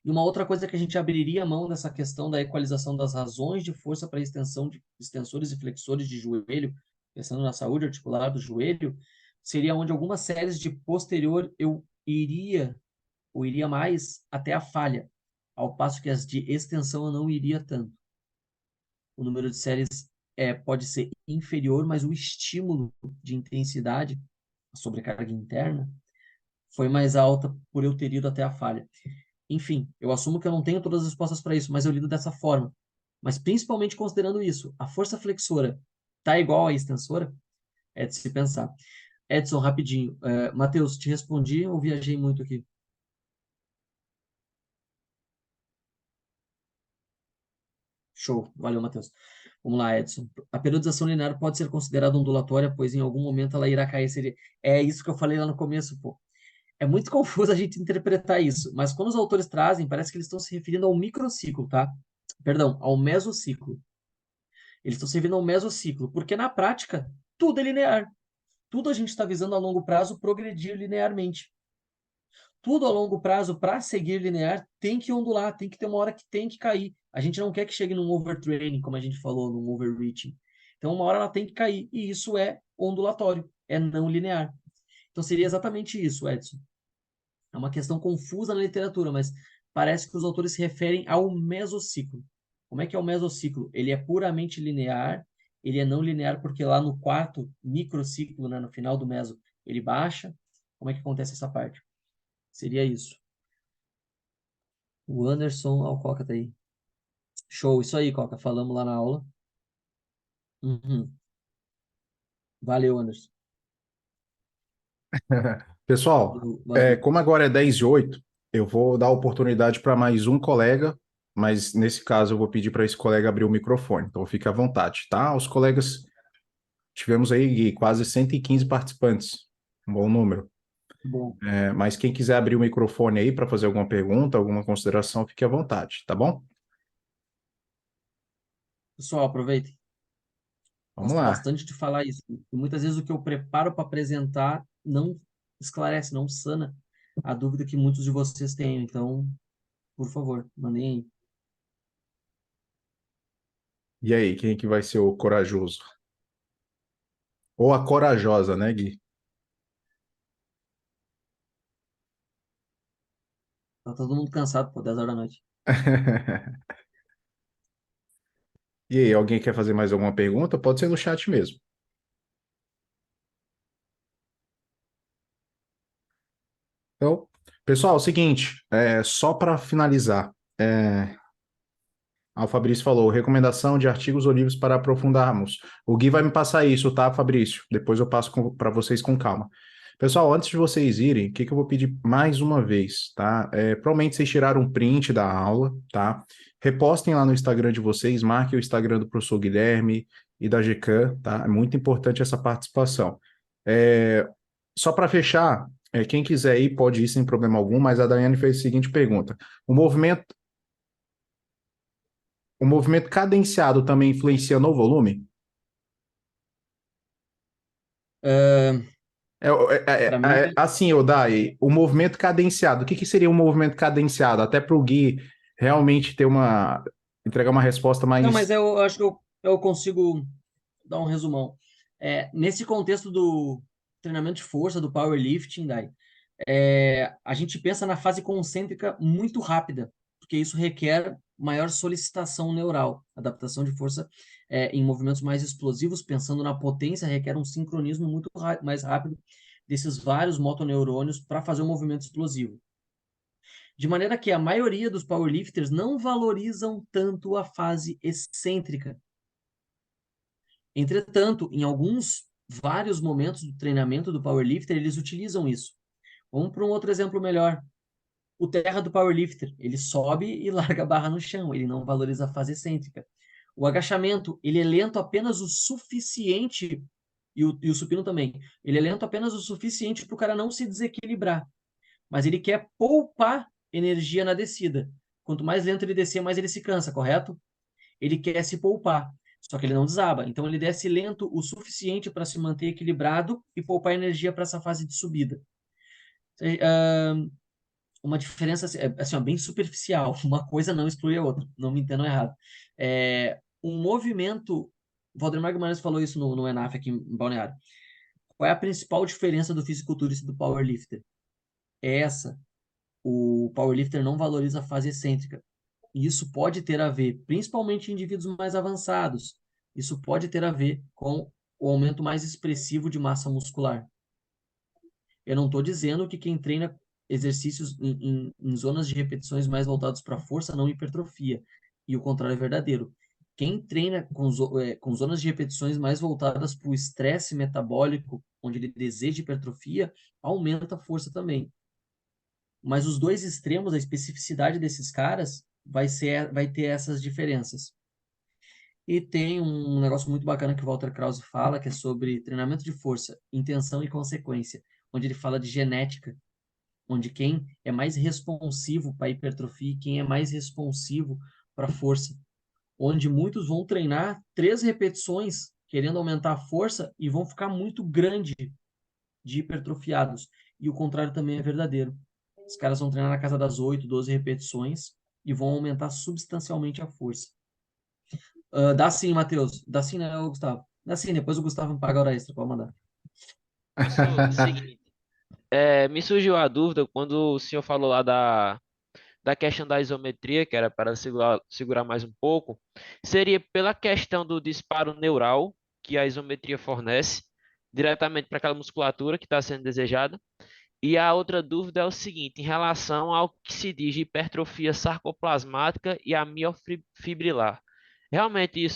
Speaker 2: E uma outra coisa que a gente abriria a mão nessa questão da equalização das razões de força para extensão de extensores e flexores de joelho, pensando na saúde articular do joelho, seria onde algumas séries de posterior eu iria mais até a falha, ao passo que as de extensão eu não iria tanto. O número de séries pode ser inferior, mas o estímulo de intensidade, a sobrecarga interna, foi mais alta por eu ter ido até a falha. Enfim, eu assumo que eu não tenho todas as respostas para isso, mas eu lido dessa forma. Mas principalmente considerando isso, a força flexora tá igual à extensora? É de se pensar. Edson, rapidinho. Matheus, te respondi ou viajei muito aqui? Show. Valeu, Matheus. Vamos lá, Edson. A periodização linear pode ser considerada ondulatória, pois em algum momento ela irá cair. É isso que eu falei lá no começo, pô. É muito confuso a gente interpretar isso, mas quando os autores trazem, parece que eles estão se referindo ao microciclo, tá? Perdão, ao mesociclo. Eles estão se referindo ao mesociclo, porque na prática, tudo é linear. Tudo a gente está visando a longo prazo progredir linearmente. Tudo a longo prazo, para seguir linear, tem que ondular, tem que ter uma hora que tem que cair. A gente não quer que chegue num overtraining, como a gente falou, num overreaching. Então, uma hora ela tem que cair, e isso é ondulatório, é não linear. Então, seria exatamente isso, Edson. É uma questão confusa na literatura, mas parece que os autores se referem ao mesociclo. Como é que é o mesociclo? Ele é puramente linear, ele é não linear porque lá no quarto microciclo, né, no final do meso, ele baixa. Como é que acontece essa parte? Seria isso. O Anderson, o Coca tá aí. Show, isso aí, Coca. Falamos lá na aula. Uhum. Valeu, Anderson.
Speaker 1: Pessoal,
Speaker 2: Valeu, valeu.
Speaker 1: como agora é 10:08, eu vou dar oportunidade para mais um colega, mas nesse caso eu vou pedir para esse colega abrir o microfone, então fique à vontade, tá? Os colegas, tivemos aí, Gui, quase 115 participantes, um bom número.
Speaker 2: Bom,
Speaker 1: Mas quem quiser abrir o microfone aí para fazer alguma pergunta, alguma consideração, fique à vontade, tá bom?
Speaker 2: pessoal, aproveitem.
Speaker 1: Vamos
Speaker 2: Gosto
Speaker 1: lá.
Speaker 2: bastante de falar isso. E muitas vezes o que eu preparo para apresentar não esclarece, não sana a dúvida que muitos de vocês têm. Então, por favor, mandem aí.
Speaker 1: E aí, quem é que vai ser o corajoso? Ou a corajosa, né, Gui?
Speaker 2: Tá todo mundo cansado, pô, 10 horas da noite.
Speaker 1: E aí, alguém quer fazer mais alguma pergunta? Pode ser no chat mesmo. Então, pessoal, é o seguinte, só para finalizar, o Fabrício falou, recomendação de artigos ou livros para aprofundarmos. O Gui vai me passar isso, tá, Fabrício? Depois eu passo para vocês com calma. Pessoal, antes de vocês irem, o que que eu vou pedir mais uma vez, tá? Provavelmente vocês tiraram um print da aula, tá? Repostem lá no Instagram de vocês, marquem o Instagram do professor Guilherme e da GCAM, tá? É muito importante essa participação. É, Só para fechar, quem quiser ir pode ir sem problema algum, mas a Daiane fez a seguinte pergunta: o movimento, o movimento cadenciado também influencia no volume?
Speaker 2: Para mim,
Speaker 1: Assim, Odai, o movimento cadenciado. O que seria um movimento cadenciado? Até para o Gui realmente entregar uma resposta
Speaker 2: não, mas
Speaker 1: mais.
Speaker 2: eu acho que eu consigo dar um resumão. Nesse contexto do treinamento de força, do powerlifting, Dai, a gente pensa na fase concêntrica muito rápida, porque isso requer maior solicitação neural. Adaptação de força em movimentos mais explosivos, pensando na potência, requer um sincronismo muito mais rápido desses vários motoneurônios para fazer um movimento explosivo. De maneira que a maioria dos powerlifters não valorizam tanto a fase excêntrica. Entretanto, em vários momentos do treinamento do powerlifter, eles utilizam isso. Vamos para um outro exemplo melhor. O terra do powerlifter, ele sobe e larga a barra no chão, ele não valoriza a fase excêntrica. O agachamento, ele é lento apenas o suficiente, e o supino também, ele é lento apenas o suficiente para o cara não se desequilibrar, mas ele quer poupar energia na descida. Quanto mais lento ele descer, mais ele se cansa, correto? Ele quer se poupar, só que ele não desaba. Então ele desce lento o suficiente para se manter equilibrado e poupar energia para essa fase de subida. Uma diferença assim, ó, bem superficial. Uma coisa não exclui a outra. Não me entendam errado. Um movimento. O Valdemar Guimarães falou isso no ENAF aqui em Balneário. Qual é a principal diferença do fisiculturista e do powerlifter? É essa. O powerlifter não valoriza a fase excêntrica. E isso pode ter a ver, principalmente em indivíduos mais avançados, isso pode ter a ver com o aumento mais expressivo de massa muscular. Eu não estou dizendo que quem treina exercícios em zonas de repetições mais voltados para força não hipertrofia. E o contrário é verdadeiro. Quem treina com zonas de repetições mais voltadas para o estresse metabólico, onde ele deseja hipertrofia, aumenta a força também. Mas os dois extremos, a especificidade desses caras, vai ter essas diferenças. E tem um negócio muito bacana que o Walter Krause fala, que é sobre treinamento de força, intenção e consequência, onde ele fala de genética, onde quem é mais responsivo para hipertrofia e quem é mais responsivo para força, onde muitos vão treinar 3 repetições querendo aumentar a força e vão ficar muito grande de hipertrofiados. E o contrário também é verdadeiro. Os caras vão treinar na casa das 8, 12 repetições e vão aumentar substancialmente a força. Dá sim, Matheus. Dá sim, né, Gustavo? Dá sim, depois o Gustavo me paga a hora extra, pode mandar.
Speaker 3: Professor, seguinte, me surgiu a dúvida quando o senhor falou lá da questão da isometria, que era para segurar mais um pouco, seria pela questão do disparo neural que a isometria fornece diretamente para aquela musculatura que está sendo desejada. E a outra dúvida é o seguinte, em relação ao que se diz de hipertrofia sarcoplasmática e a miofibrilar. Realmente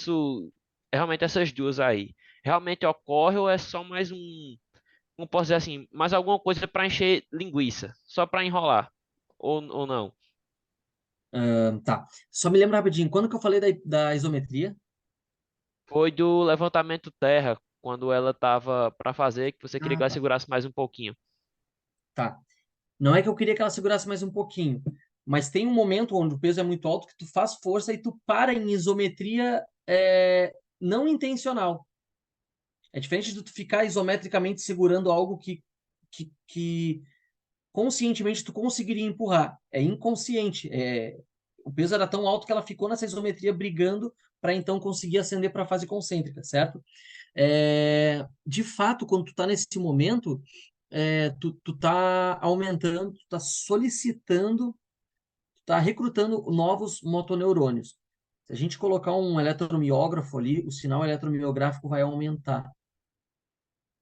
Speaker 3: realmente essas duas aí, realmente ocorre ou é só mais como posso dizer assim, mais alguma coisa para encher linguiça, só para enrolar, ou não?
Speaker 2: Tá. Só me lembra rapidinho, quando que eu falei da isometria?
Speaker 3: Foi do levantamento terra, quando ela estava para fazer, que você queria
Speaker 2: Ah,
Speaker 3: que ela
Speaker 2: tá.
Speaker 3: segurasse mais um pouquinho.
Speaker 2: Tá. Não é que eu queria que ela segurasse mais um pouquinho, mas tem um momento onde o peso é muito alto que tu faz força e tu para em isometria não intencional. É diferente de tu ficar isometricamente segurando algo que conscientemente tu conseguiria empurrar. É inconsciente. O peso era tão alto que ela ficou nessa isometria brigando para então conseguir ascender para a fase concêntrica, certo? De fato, quando tu tá nesse momento, tu tá aumentando, tu tá solicitando, tu tá recrutando novos motoneurônios. Se a gente colocar um eletromiógrafo ali, o sinal eletromiográfico vai aumentar.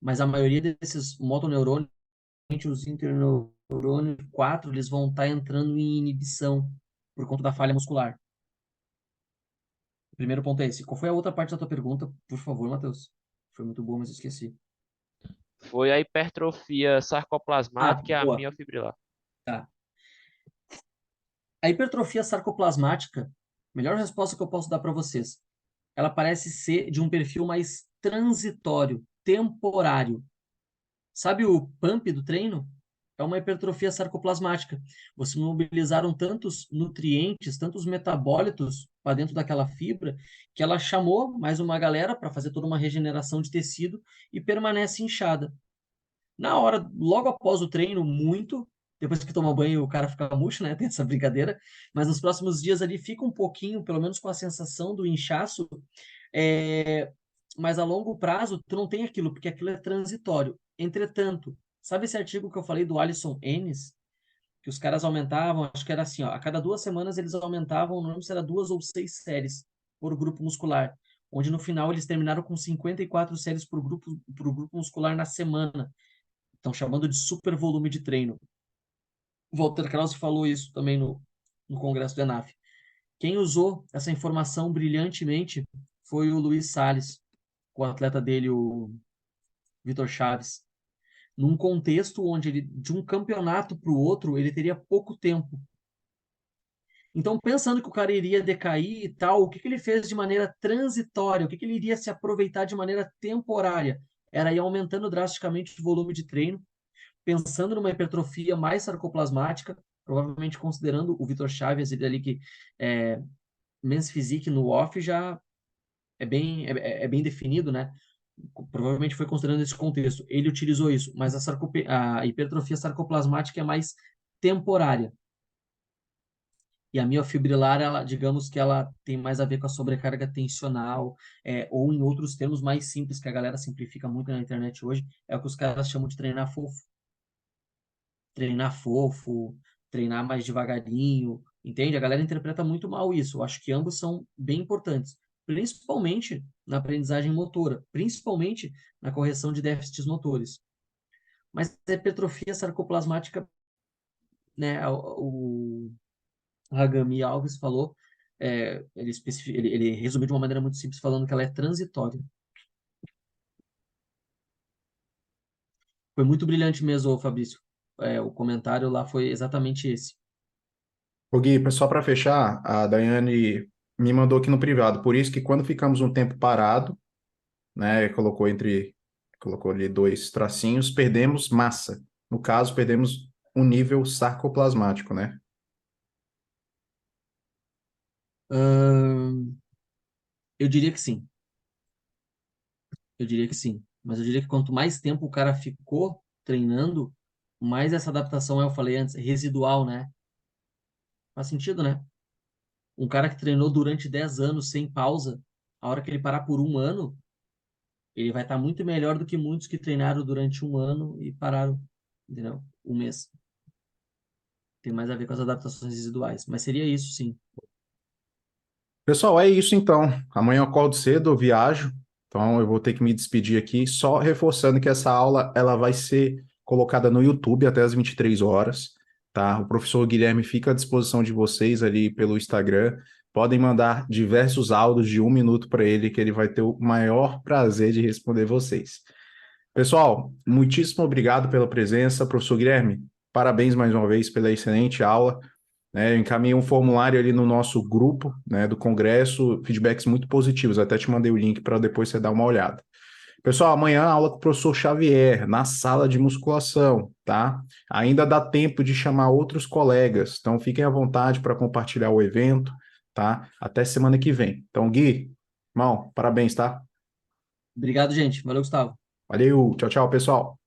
Speaker 2: Mas a maioria desses motoneurônios, os interneurônios 4, eles vão estar entrando em inibição por conta da falha muscular. O primeiro ponto é esse. Qual foi a outra parte da tua pergunta, por favor, Matheus? Foi muito bom, mas eu esqueci.
Speaker 3: Foi a hipertrofia
Speaker 2: Ah,
Speaker 3: sarcoplasmática e a
Speaker 2: boa.
Speaker 3: miofibrilar.
Speaker 2: Tá. A hipertrofia sarcoplasmática, melhor resposta que eu posso dar para vocês, ela parece ser de um perfil mais transitório, temporário. Sabe o pump do treino? é uma hipertrofia sarcoplasmática. Vocês mobilizaram tantos nutrientes, tantos metabólitos para dentro daquela fibra, que ela chamou mais uma galera para fazer toda uma regeneração de tecido e permanece inchada. Na hora, logo após o treino, muito, depois que toma banho o cara fica murcho, né? Tem essa brincadeira, mas nos próximos dias ali fica um pouquinho, pelo menos com a sensação do inchaço, é... mas a longo prazo tu não tem aquilo, porque aquilo é transitório. Entretanto, sabe esse artigo que eu falei do Alisson Ennis? Que os caras aumentavam, acho que era assim, ó, a cada 2 semanas eles aumentavam, não lembro se era 2 ou 6 séries por grupo muscular, onde no final eles terminaram com 54 séries por grupo muscular na semana. Estão chamando de super volume de treino. O Walter Krause falou isso também no congresso do ENAF. Quem usou essa informação brilhantemente foi o Luiz Salles, com o atleta dele, o Vitor Chaves. Num contexto onde ele, de um campeonato para o outro, ele teria pouco tempo. Então, pensando que o cara iria decair e tal, o que ele fez de maneira transitória? O que ele iria se aproveitar de maneira temporária? Era ir aumentando drasticamente o volume de treino, pensando numa hipertrofia mais sarcoplasmática, provavelmente considerando o Vitor Chaves, ele ali que é, Men's Physique no off já é bem definido, né? Provavelmente foi considerando esse contexto. Ele utilizou isso, mas a hipertrofia sarcoplasmática é mais temporária. E a miofibrilar, ela, digamos que ela tem mais a ver com a sobrecarga tensional, ou em outros termos mais simples, que a galera simplifica muito na internet hoje, é o que os caras chamam de treinar fofo. Treinar fofo, treinar mais devagarinho, entende? A galera interpreta muito mal isso. Eu acho que ambos são bem importantes, principalmente na aprendizagem motora, principalmente na correção de déficits motores. Mas a hipertrofia sarcoplasmática, né, o Ragami Alves falou, ele resumiu de uma maneira muito simples, falando que ela é transitória. Foi muito brilhante mesmo, Fabrício. O comentário lá foi exatamente esse.
Speaker 1: Ô Gui, só para fechar, a Daiane me mandou aqui no privado, por isso que quando ficamos um tempo parado, né, colocou ali dois tracinhos, perdemos massa. No caso, perdemos um nível sarcoplasmático, né?
Speaker 2: Ahn, eu diria que sim. Eu diria que sim. Mas eu diria que quanto mais tempo o cara ficou treinando, mais essa adaptação, eu falei antes, residual, né? Faz sentido, né? Um cara que treinou durante 10 anos sem pausa, a hora que ele parar por um ano, ele vai estar muito melhor do que muitos que treinaram durante um ano e pararam, entendeu? Um mês. Tem mais a ver com as adaptações residuais. Mas seria isso, sim.
Speaker 1: Pessoal, é isso então. Amanhã eu acordo cedo, eu viajo, então eu vou ter que me despedir aqui, só reforçando que essa aula ela vai ser colocada no YouTube até as 23 horas, tá? O professor Guilherme fica à disposição de vocês ali pelo Instagram. Podem mandar diversos áudios de 1 minuto para ele, que ele vai ter o maior prazer de responder vocês. Pessoal, muitíssimo obrigado pela presença, professor Guilherme. Parabéns mais uma vez pela excelente aula, né? Eu encaminhei um formulário ali no nosso grupo, né, do Congresso, feedbacks muito positivos. Até te mandei o link para depois você dar uma olhada. Pessoal, amanhã aula com o professor Xavier, na sala de musculação, tá? Ainda dá tempo de chamar outros colegas, então fiquem à vontade para compartilhar o evento, tá? Até semana que vem. Então, Gui, irmão, parabéns, tá?
Speaker 2: Obrigado, gente. Valeu, Gustavo.
Speaker 1: Valeu, tchau, tchau, pessoal.